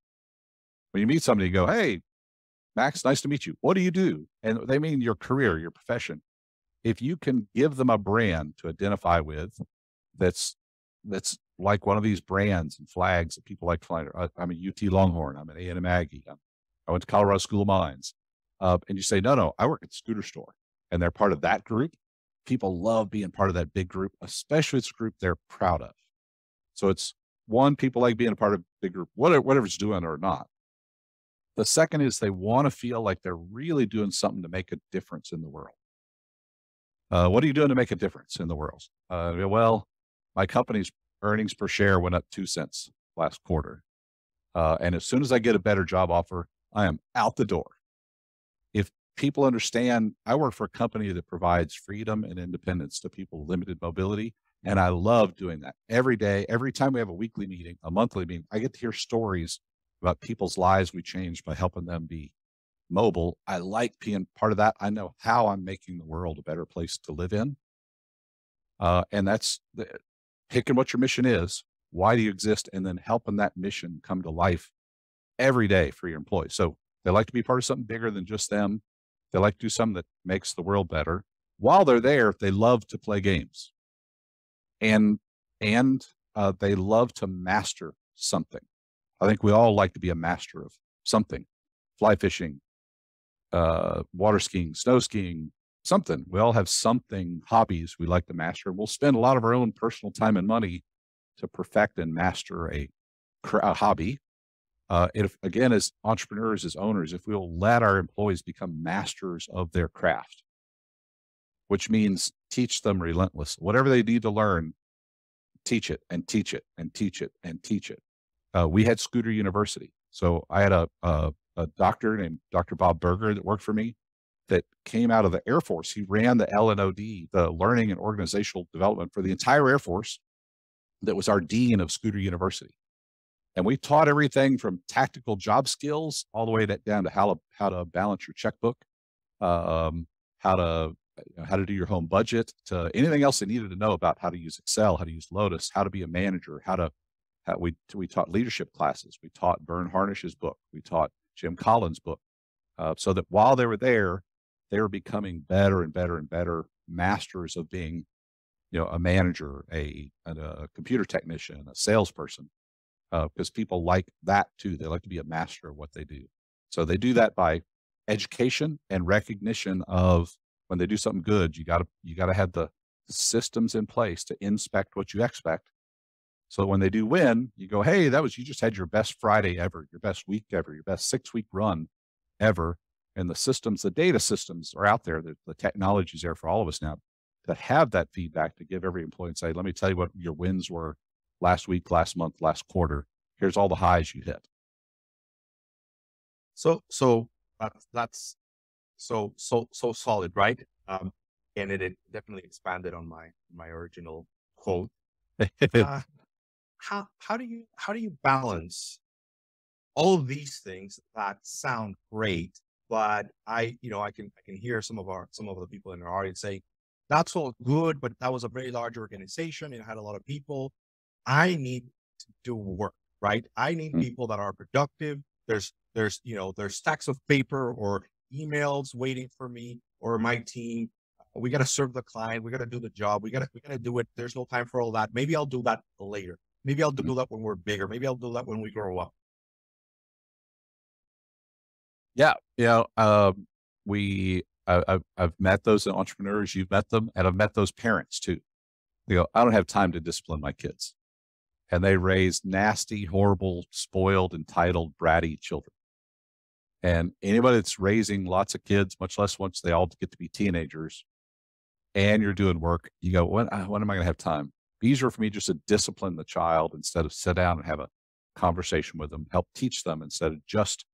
When you meet somebody, you go, hey, Max, nice to meet you. What do you do? And they mean your career, your profession. If you can give them a brand to identify with that's like one of these brands and flags that people like flying. I'm a UT Longhorn. I'm an A&M Aggie. I went to Colorado School of Mines. And you say, no, I work at the scooter store. And they're part of that group. People love being part of that big group, especially if it's a group they're proud of. So it's one, people like being a part of a big group, whatever it's doing or not. The second is they want to feel like they're really doing something to make a difference in the world. What are you doing to make a difference in the world? Well, my company's earnings per share went up 2 cents last quarter. And as soon as I get a better job offer, I am out the door. If people understand, I work for a company that provides freedom and independence to people with limited mobility. And I love doing that every day. Every time we have a weekly meeting, a monthly meeting, I get to hear stories about people's lives we changed by helping them be mobile. I like being part of that. I know how I'm making the world a better place to live in. And that's picking what your mission is. Why do you exist? And then helping that mission come to life every day for your employees. So they like to be part of something bigger than just them. They like to do something that makes the world better. While they're there, they love to play games. And they love to master something. I think we all like to be a master of something. Fly fishing, water skiing, snow skiing, something. We all have something, hobbies we like to master. We'll spend a lot of our own personal time and money to perfect and master a hobby. If again, as entrepreneurs, as owners, if we'll let our employees become masters of their craft, which means teach them relentless, whatever they need to learn, teach it and teach it and teach it and teach it. We had Scooter University. So I had a doctor named Dr. Bob Berger that worked for me that came out of the Air Force. He ran the LNOD, the Learning and Organizational Development for the entire Air Force. That was our dean of Scooter University. And we taught everything from tactical job skills all the way down to how to balance your checkbook, how to do your home budget, to anything else they needed to know about how to use Excel, how to use Lotus, how to be a manager, we taught leadership classes. We taught Vern Harnish's book. We taught Jim Collins' book, so that while they were there, they were becoming better and better and better masters of being, a manager, a computer technician, a salesperson, because people like that too. They like to be a master of what they do. So they do that by education and recognition of when they do something good. You gotta have the systems in place to inspect what you expect. So when they do win, you go, hey, you just had your best Friday ever, your best week ever, your best 6-week run ever. And the data systems are out there. The technology's there for all of us now that have that feedback to give every employee and say, let me tell you what your wins were last week, last month, last quarter. Here's all the highs you hit. So that's so solid, right? And it definitely expanded on my original quote. How do you balance all of these things that sound great, but I can hear some of the people in our audience say, that's all good, but that was a very large organization. It had a lot of people. I need to do work, right? I need people that are productive. There's stacks of paper or emails waiting for me or my team. We got to serve the client. We got to do the job. We got to do it. There's no time for all that. Maybe I'll do that later. Maybe I'll do that when we're bigger. Maybe I'll do that when we grow up. Yeah. I've met those entrepreneurs, you've met them, and I've met those parents too. They go, I don't have time to discipline my kids. And they raise nasty, horrible, spoiled, entitled, bratty children. And anybody that's raising lots of kids, much less once they all get to be teenagers, and you're doing work, you go, when am I going to have time? Easier for me just to discipline the child instead of sit down and have a conversation with them, help teach them instead of just,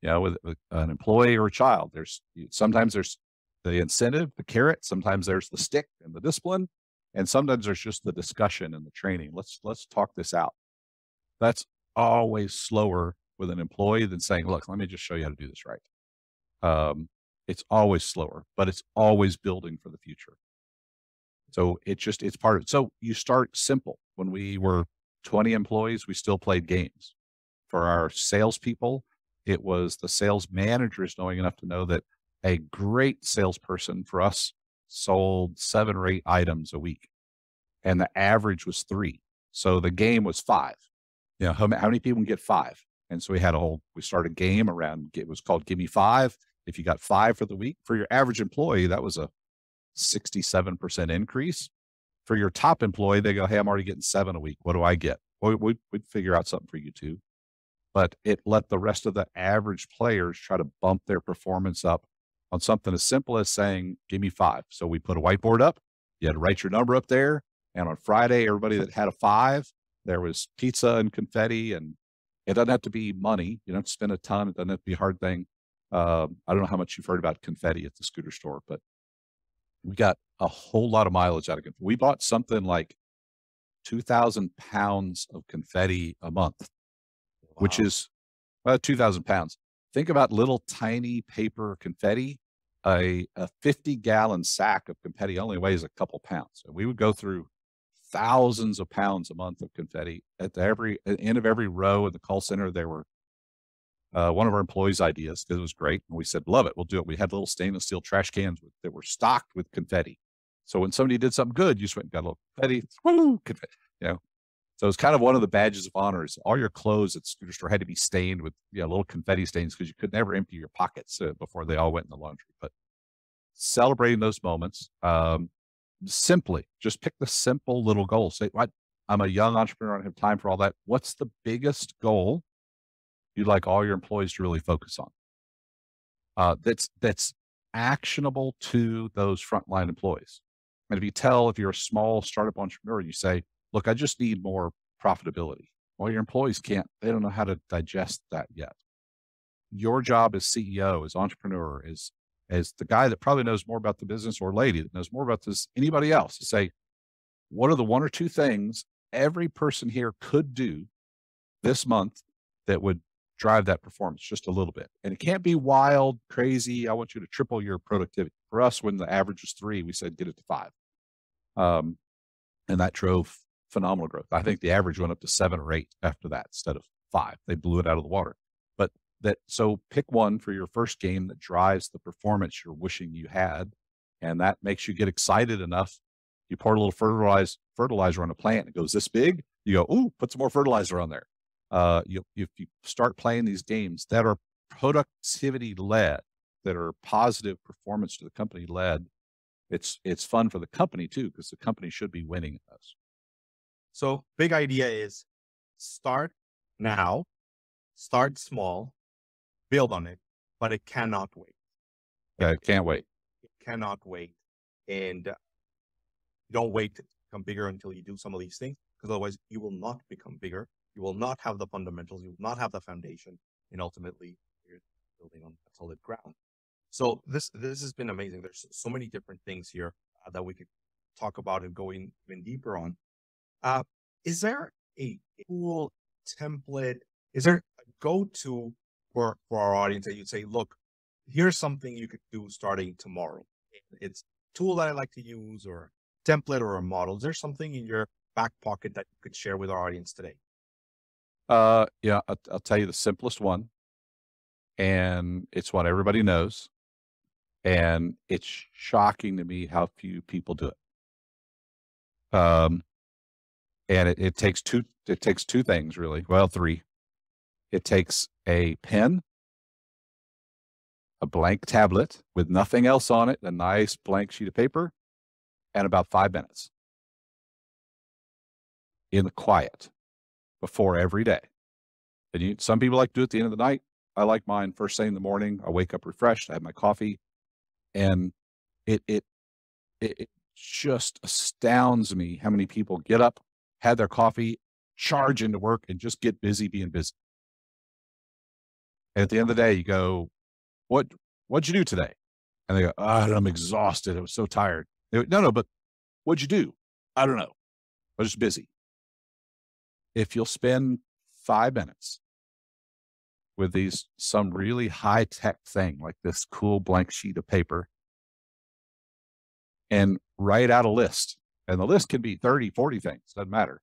with an employee or a child. Sometimes there's the incentive, the carrot, sometimes there's the stick and the discipline, and sometimes there's just the discussion and the training. Let's talk this out. That's always slower with an employee than saying, look, let me just show you how to do this right. It's always slower, but it's always building for the future. So it's part of it. So you start simple. When we were 20 employees, we still played games. For our salespeople, it was the sales managers knowing enough to know that a great salesperson for us sold 7 or 8 items a week, and the average was 3. So the game was 5. How many people can get 5? And so we started a game around, it was called Give Me 5. If you got 5 for the week, for your average employee, that was a 67% increase. For your top employee, they go, hey, I'm already getting 7 a week. What do I get? Well, we'd figure out something for you too. But it let the rest of the average players try to bump their performance up on something as simple as saying, give me 5. So we put a whiteboard up. You had to write your number up there. And on Friday, everybody that had a 5, there was pizza and confetti. And it doesn't have to be money. You don't have to spend a ton. It doesn't have to be a hard thing. I don't know how much you've heard about confetti at the scooter store, but we got a whole lot of mileage out of it. We bought something like 2,000 pounds of confetti a month, which is 2,000 pounds. Think about little tiny paper confetti. A 50-gallon sack of confetti only weighs a couple pounds. So we would go through thousands of pounds a month of confetti. At the end of every row in the call center, there were one of our employees' ideas, because it was great. And we said, love it, we'll do it. We had little stainless steel trash cans that were stocked with confetti. So when somebody did something good, you just went and got a little confetti, So it's kind of one of the badges of honor is all your clothes at the scooter store had to be stained with little confetti stains, because you could never empty your pockets before they all went in the laundry. But celebrating those moments, simply just pick the simple little goals. Say, I'm a young entrepreneur. I don't have time for all that. What's the biggest goal you'd like all your employees to really focus on. That's actionable to those frontline employees. And if you're a small startup entrepreneur, you say, look, I just need more profitability. Well, your employees they don't know how to digest that yet. Your job as CEO, as entrepreneur, as the guy that probably knows more about the business, or lady that knows more about this, anybody else, to say, what are the one or two things every person here could do this month that would drive that performance just a little bit? And it can't be wild, crazy. I want you to triple your productivity. For us, when the average was 3, we said, get it to 5. And that drove phenomenal growth. I think the average went up to 7 or 8 after that instead of 5. They blew it out of the water. But so pick one for your first game that drives the performance you're wishing you had. And that makes you get excited enough. You pour a little fertilizer on a plant and it goes this big. You go, ooh, put some more fertilizer on there. If you start playing these games that are productivity led, that are positive performance to the company led, it's fun for the company too, because the company should be winning at those. So big idea is start now, start small, build on it, but it cannot wait. Yeah, it can't wait. It cannot wait. And you don't wait to become bigger until you do some of these things, because otherwise you will not become bigger. You will not have the fundamentals. You will not have the foundation. And ultimately, you're building on a solid ground. So this has been amazing. There's so many different things here that we could talk about and go in even deeper on. Is there a tool, template? Is there a go-to for our audience that you'd say, look, here's something you could do starting tomorrow? It's a tool that I like to use, or a template, or a model. Is there something in your back pocket that you could share with our audience today? Yeah, I'll tell you the simplest one, and it's what everybody knows. And it's shocking to me how few people do it. And it takes two things really. Well, 3. It takes a pen, a blank tablet with nothing else on it, a nice blank sheet of paper, and about 5 minutes in the quiet before every day. And some people like to do it at the end of the night. I like mine first thing in the morning. I wake up refreshed. I have my coffee, and it just astounds me how many people get up, have their coffee, charge into work, and just get busy being busy. And at the end of the day, you go, what'd you do today? And they go, oh, I'm exhausted. I was so tired. They go, no, but what'd you do? I don't know. I was just busy. If you'll spend 5 minutes with some really high tech thing like this cool blank sheet of paper and write out a list, and the list can be 30, 40 things, doesn't matter.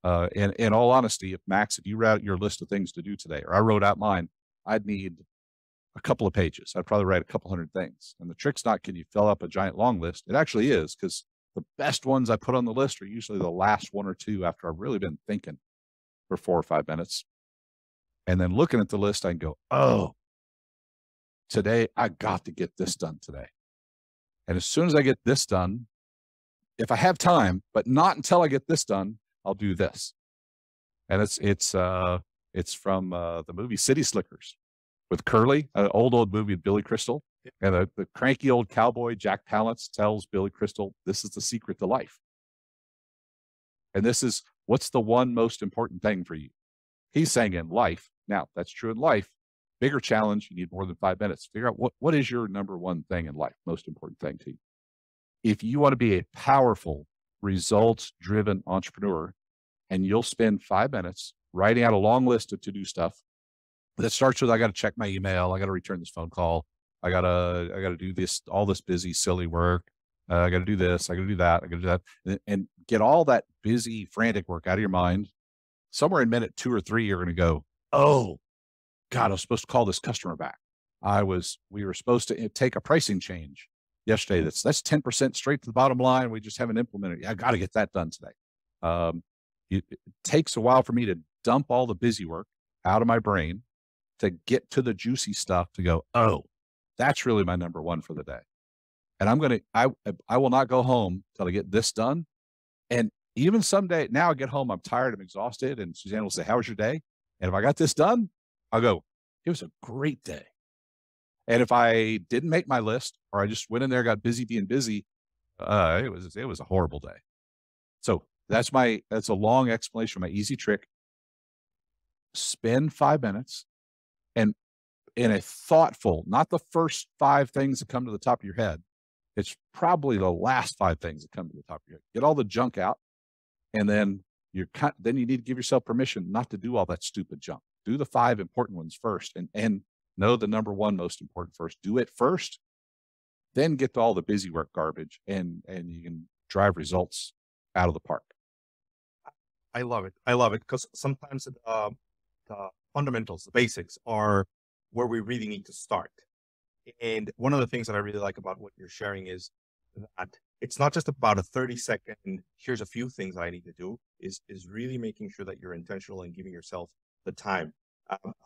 In all honesty, if you wrote out your list of things to do today, or I wrote out mine, I'd need a couple of pages. I'd probably write a couple hundred things. And the trick's not, can you fill up a giant long list? It actually is, because the best ones I put on the list are usually the last 1 or 2 after I've really been thinking for 4 or 5 minutes. And then looking at the list, I can go, oh, today I got to get this done today. And as soon as I get this done, if I have time, but not until I get this done, I'll do this. And it's from the movie City Slickers with Curly, an old movie with Billy Crystal. And the cranky old cowboy Jack Palance tells Billy Crystal, this is the secret to life. And this is, what's the one most important thing for you? He's saying in life. Now, that's true in life. Bigger challenge, you need more than 5 minutes. Figure out what is your number one thing in life, most important thing to you. If you want to be a powerful, results-driven entrepreneur, and you'll spend 5 minutes writing out a long list of to-do stuff that starts with, I got to check my email, I got to return this phone call, I got to do this, all this busy, silly work, I got to do this, I got to do that, I got to do that, and get all that busy, frantic work out of your mind. Somewhere in minute 2 or 3, you're going to go, oh, God, I was supposed to call this customer back. We were supposed to take a pricing change yesterday. That's 10% straight to the bottom line. We just haven't implemented it. I got to get that done today. It takes a while for me to dump all the busy work out of my brain to get to the juicy stuff to go, oh, that's really my number one for the day. And I will not go home till I get this done. And even someday, now I get home, I'm tired, I'm exhausted. And Suzanne will say, how was your day? And if I got this done, I'll go, it was a great day. And if I didn't make my list or I just went in there, got busy being busy, it was a horrible day. So that's a long explanation. My easy trick: spend 5 minutes and in a thoughtful, not the first five things that come to the top of your head. It's probably the last five things that come to the top of your head. Get all the junk out, and then then you need to give yourself permission not to do all that stupid junk. Do the five important ones first, and know the number one most important first. Do it first, then get to all the busy work garbage, and you can drive results out of the park. I love it. I love it because sometimes the fundamentals, the basics are where we really need to start. And one of the things that I really like about what you're sharing is that it's not just about a 30-second, here's a few things I need to do, is really making sure that you're intentional and giving yourself the time.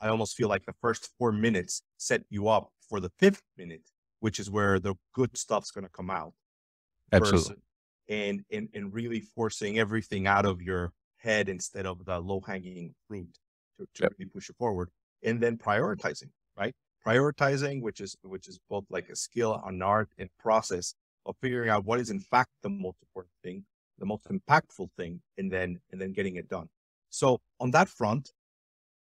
I almost feel like the first 4 minutes set you up for the fifth minute, which is where the good stuff's going to come out. Absolutely. And really forcing everything out of your head instead of the low-hanging fruit to Yep. really push it forward. And then prioritizing, right? Prioritizing, which is both like a skill, an art, and process of figuring out what is in fact the most important thing, the most impactful thing, and then getting it done. So on that front,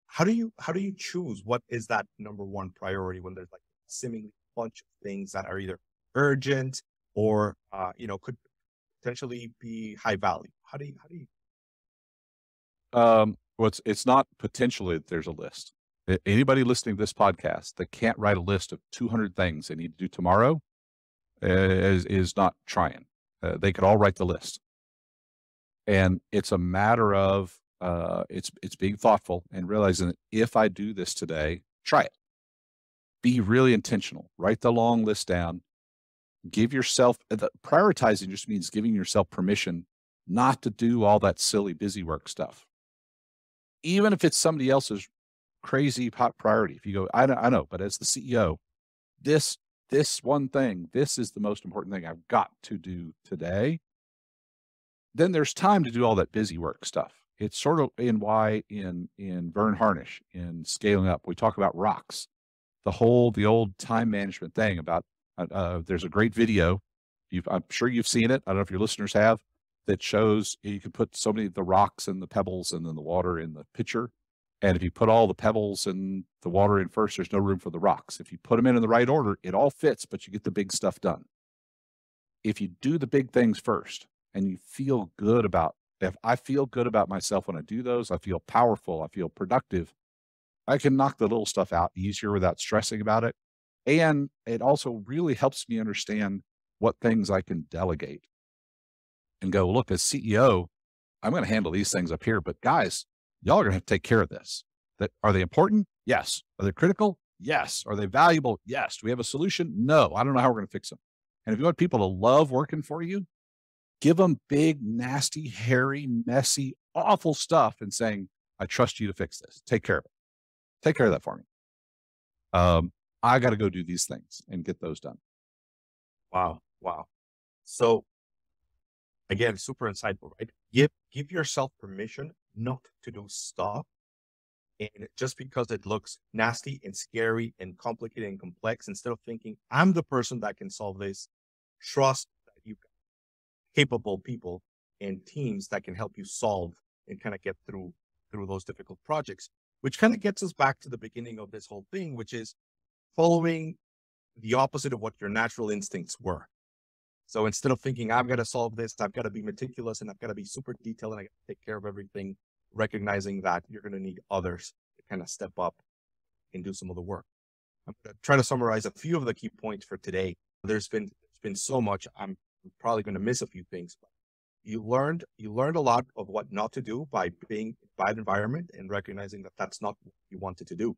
how do you choose what is that number one priority when there's like seemingly a bunch of things that are either urgent or could potentially be high value? How do you Well, it's not potentially that there's a list. Anybody listening to this podcast that can't write a list of 200 things they need to do tomorrow is not trying. They could all write the list. And it's a matter of it's being thoughtful and realizing that if I do this today, try it. Be really intentional. Write the long list down. Give yourself prioritizing just means giving yourself permission not to do all that silly busy work stuff. Even if it's somebody else's crazy hot priority. If you go, I know, but as the CEO, this one thing, this is the most important thing I've got to do today. Then there's time to do all that busy work stuff. It's sort of in Vern Harnish in Scaling Up, we talk about rocks, the old time management thing about, there's a great video. I'm sure you've seen it. I don't know if your listeners have, that shows you can put so many of the rocks and the pebbles and then the water in the pitcher. And if you put all the pebbles and the water in first, there's no room for the rocks. If you put them in the right order, it all fits, but you get the big stuff done. If you do the big things first and you feel good about, if I feel good about myself when I do those, I feel powerful, I feel productive, I can knock the little stuff out easier without stressing about it. And it also really helps me understand what things I can delegate and go, look, as CEO, I'm going to handle these things up here, but guys, y'all are going to have to take care of this. Are they important? Yes. Are they critical? Yes. Are they valuable? Yes. Do we have a solution? No. I don't know how we're going to fix them. And if you want people to love working for you, give them big, nasty, hairy, messy, awful stuff and saying, I trust you to fix this. Take care of it. Take care of that for me. I got to go do these things and get those done. Wow. So again, super insightful, right? Give yourself permission not to do stuff. And just because it looks nasty and scary and complicated and complex, instead of thinking, I'm the person that can solve this, trust that you've got capable people and teams that can help you solve and kind of get through those difficult projects, which kind of gets us back to the beginning of this whole thing, which is following the opposite of what your natural instincts were. So instead of thinking, I've got to solve this, I've got to be meticulous and I've got to be super detailed and I got to take care of everything, recognizing that you're going to need others to kind of step up and do some of the work. I'm going to try to summarize a few of the key points for today. There's been so much. I'm probably going to miss a few things, but you learned a lot of what not to do by being in a bad environment and recognizing that that's not what you wanted to do.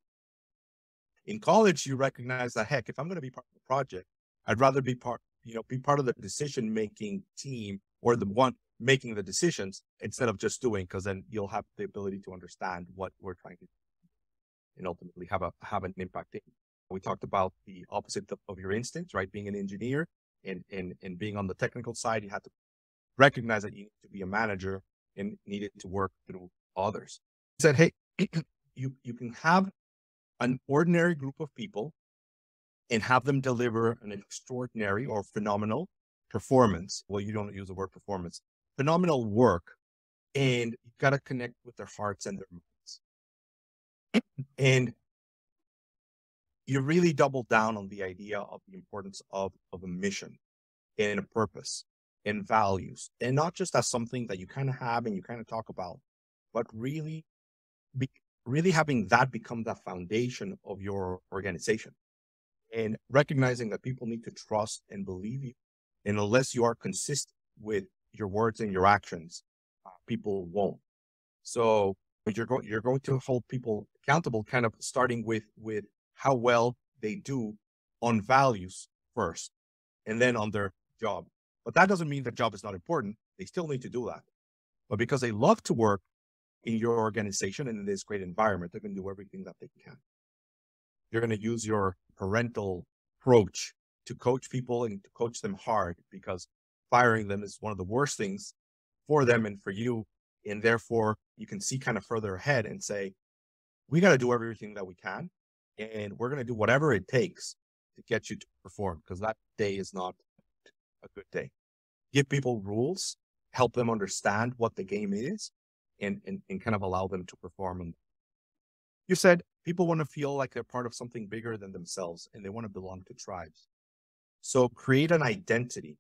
In college, you recognize that, heck, if I'm going to be part of the project, I'd rather be part of the decision-making team or the one making the decisions instead of just doing, because then you'll have the ability to understand what we're trying to do and ultimately have an impact. We talked about the opposite of your instincts, right? Being an engineer and being on the technical side, you had to recognize that you need to be a manager and needed to work through others. He said, hey, you can have an ordinary group of people and have them deliver an extraordinary or phenomenal performance. Well, you don't use the word performance, phenomenal work. And you've got to connect with their hearts and their minds. And you really double down on the idea of the importance of a mission and a purpose and values, and not just as something that you kind of have and you kind of talk about, but really, really having that become the foundation of your organization, and recognizing that people need to trust and believe you. And unless you are consistent with your words and your actions, people won't. So you're going to hold people accountable, kind of starting with how well they do on values first, and then on their job. But that doesn't mean the job is not important. They still need to do that. But because they love to work in your organization and in this great environment, they're going to do everything that they can. You're going to use your parental approach to coach people and to coach them hard, because firing them is one of the worst things for them and for you. And therefore, you can see kind of further ahead and say, we got to do everything that we can. And we're going to do whatever it takes to get you to perform, because that day is not a good day. Give people rules, help them understand what the game is, and kind of allow them to perform. And you said people want to feel like they're part of something bigger than themselves, and they want to belong to tribes. So create an identity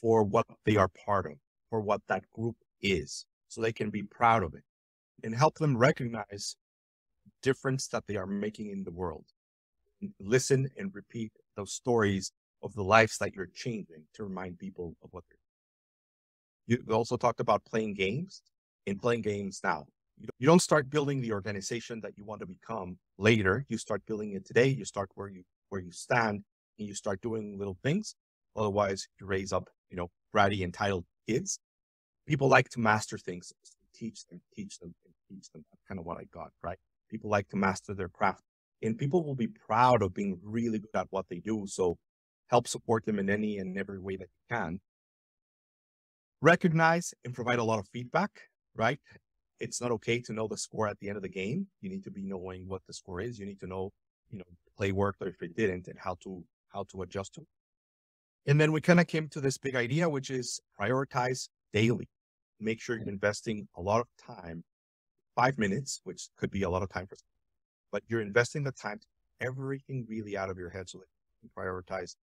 for what they are part of, for what that group is, so they can be proud of it, and help them recognize the difference that they are making in the world. Listen and repeat those stories of the lives that you're changing to remind people of what they're doing. You also talked about playing games, and playing games now. You don't start building the organization that you want to become later. You start building it today. You start where you stand, and you start doing little things. Otherwise, you raise up, bratty, entitled kids. People like to master things. So teach them. That's kind of what I got, right? People like to master their craft, and people will be proud of being really good at what they do. So help support them in any and every way that you can. Recognize and provide a lot of feedback, right? It's not okay to know the score at the end of the game. You need to be knowing what the score is. You need to know, play worked or if it didn't, and how to adjust to it. And then we kind of came to this big idea, which is prioritize daily. Make sure you're investing a lot of time, 5 minutes, which could be a lot of time for some, but you're investing the time to get everything really out of your head so that you can prioritize,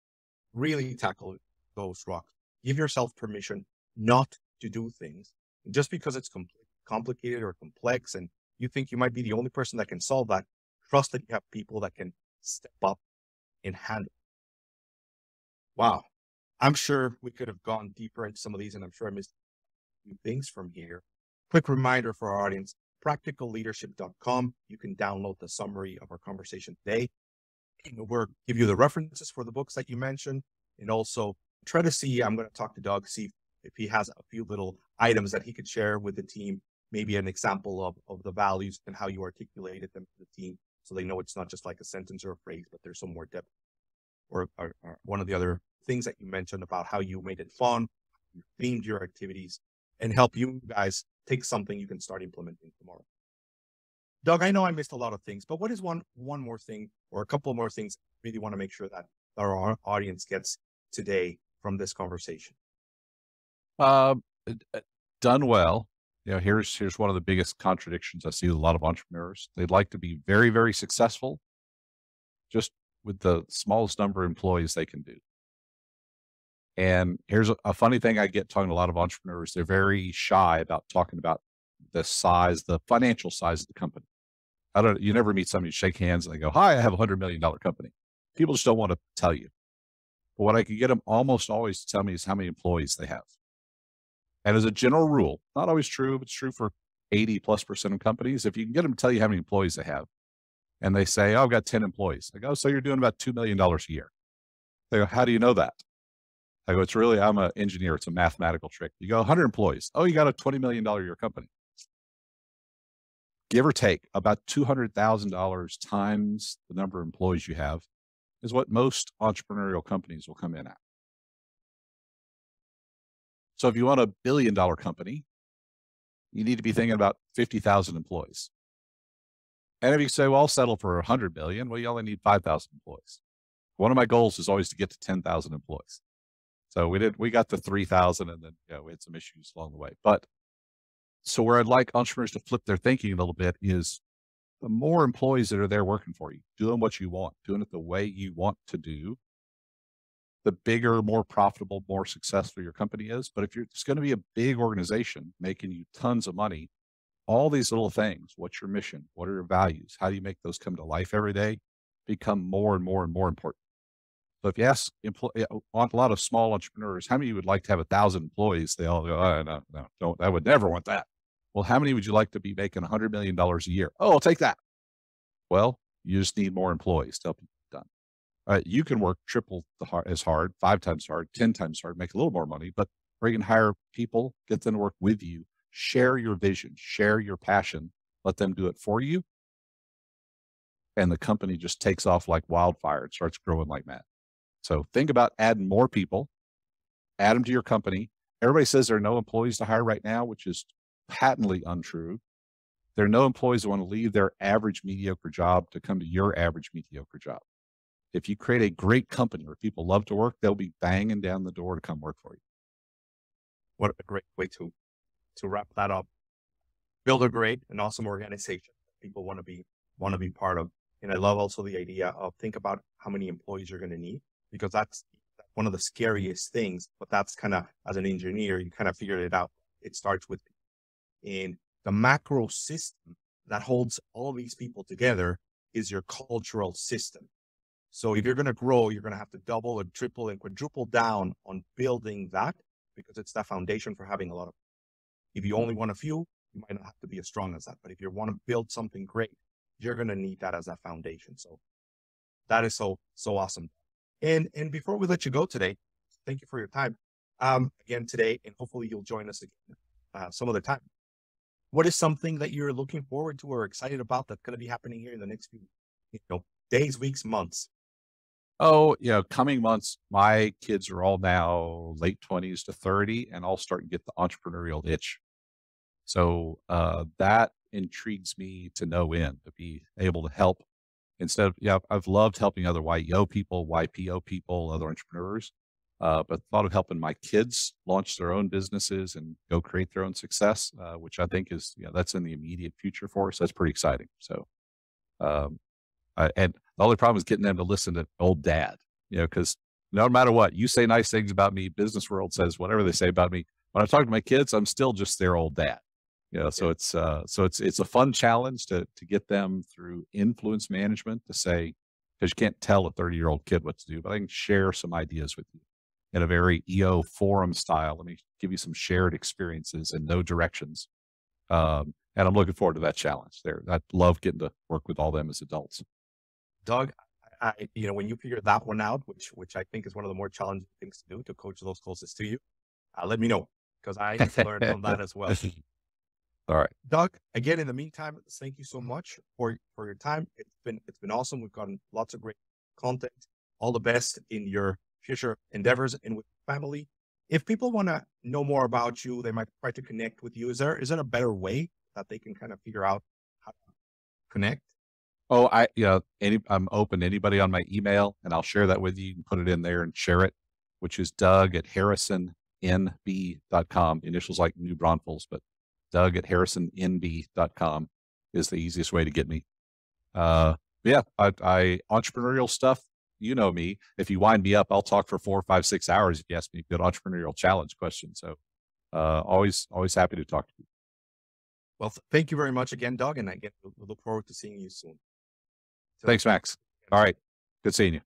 really tackle those rocks. Give yourself permission not to do things just because it's complicated or complex, and you think you might be the only person that can solve that. Trust that you have people that can step up and handle. Wow. I'm sure we could have gone deeper into some of these, and I'm sure I missed a few things from here. Quick reminder for our audience, practicalleadership.com. You can download the summary of our conversation today. We'll give you the references for the books that you mentioned, and also try to see, I'm going to talk to Doug, see if he has a few little items that he could share with the team, maybe an example of the values and how you articulated them to the team, so they know it's not just like a sentence or a phrase, but there's some more depth. Or one of the other things that you mentioned about how you made it fun, you themed your activities, and help you guys take something you can start implementing tomorrow. Doug, I know I missed a lot of things, but what is one more thing or a couple more things I really want to make sure that our audience gets today from this conversation? Done well. Here's one of the biggest contradictions I see with a lot of entrepreneurs. They'd like to be very, very successful just with the smallest number of employees they can do. And here's a funny thing I get talking to a lot of entrepreneurs. They're very shy about talking about the financial size of the company. You never meet somebody, shake hands, and they go, "Hi, I have $100 million company." People just don't want to tell you. But what I can get them almost always to tell me is how many employees they have. And as a general rule, not always true, but it's true for 80+% of companies. If you can get them to tell you how many employees they have, and they say, "Oh, I've got 10 employees." I go, "So you're doing about $2 million a year." They go, "How do you know that?" I go, I'm an engineer. It's a mathematical trick. You go, 100 employees. "Oh, you got a $20 million a year company." Give or take about $200,000 times the number of employees you have is what most entrepreneurial companies will come in at. So if you want $1 billion company, you need to be thinking about 50,000 employees. And if you say, well, I'll settle for 100 million, well, you only need 5,000 employees. One of my goals is always to get to 10,000 employees. So we got to 3,000 and then, we had some issues along the way. But so where I'd like entrepreneurs to flip their thinking a little bit is the more employees that are there working for you, doing what you want, doing it the way you want to do, the bigger, more profitable, more successful your company is. But if it's going to be a big organization making you tons of money, all these little things, what's your mission? What are your values? How do you make those come to life every day? Become more and more and more important. So if you ask a lot of small entrepreneurs, how many would like to have 1,000 employees? They all go, oh, no, don't. I would never want that. Well, how many would you like to be making $100 million a year? Oh, I'll take that. Well, you just need more employees to help you get done. You can work triple as hard, 5 times hard, 10 times hard, make a little more money, but or you can hire people, get them to work with you, share your vision, share your passion, let them do it for you. And the company just takes off like wildfire and starts growing like mad. So think about adding more people, add them to your company. Everybody says there are no employees to hire right now, which is patently untrue. There are no employees who want to leave their average mediocre job to come to your average mediocre job. If you create a great company where people love to work, they'll be banging down the door to come work for you. What a great way to wrap that up. Build a great and awesome organization that people want to be part of. And I love also the idea of think about how many employees you're going to need, because that's one of the scariest things. But that's kind of, as an engineer, you kind of figured it out. It starts with people. And the macro system that holds all these people together is your cultural system. So if you're going to grow, you're going to have to double and triple and quadruple down on building that, because it's the foundation for having a lot of. If you only want a few, you might not have to be as strong as that. But if you want to build something great, you're going to need that as a foundation. So that is so awesome. And before we let you go today, thank you for your time again today, and hopefully you'll join us again some other time. What is something that you're looking forward to or excited about that's going to be happening here in the next few days, weeks, months? Oh, coming months, my kids are all now late 20s to 30, and I'll start to get the entrepreneurial itch. So that intrigues me to no end, to be able to help instead of, I've loved helping other YEO people, YPO people, other entrepreneurs, but thought of helping my kids launch their own businesses and go create their own success, which I think is, that's in the immediate future for us. That's pretty exciting. So, and the only problem is getting them to listen to old dad, because no matter what, you say nice things about me, business world says whatever they say about me. When I talk to my kids, I'm still just their old dad. So it's a fun challenge to get them through influence management to say, because you can't tell a 30-year-old kid what to do, but I can share some ideas with you in a very EO forum style. Let me give you some shared experiences and no directions. And I'm looking forward to that challenge there. I love getting to work with all them as adults. Doug, when you figure that one out, which I think is one of the more challenging things to do, to coach those closest to you, let me know, because I need to learn from that as well. All right, Doug, again, in the meantime, thank you so much for your time. It's been awesome. We've gotten lots of great content. All the best in your future endeavors and with family. If people want to know more about you, they might try to connect with you. Is there a better way that they can kind of figure out how to connect? Oh, I'm open to anybody on my email, and I'll share that with you. You can put it in there and share it, which is Doug@harrisonnb.com. Initials like New Braunfels, but Doug@harrisonnb.com is the easiest way to get me. I entrepreneurial stuff, you know me. If you wind me up, I'll talk for 4, 5, 6 hours if you ask me a good entrepreneurial challenge question. So always happy to talk to you. Well, thank you very much again, Doug. And again, we'll look forward to seeing you soon. So, thanks, Max. All right. Good seeing you.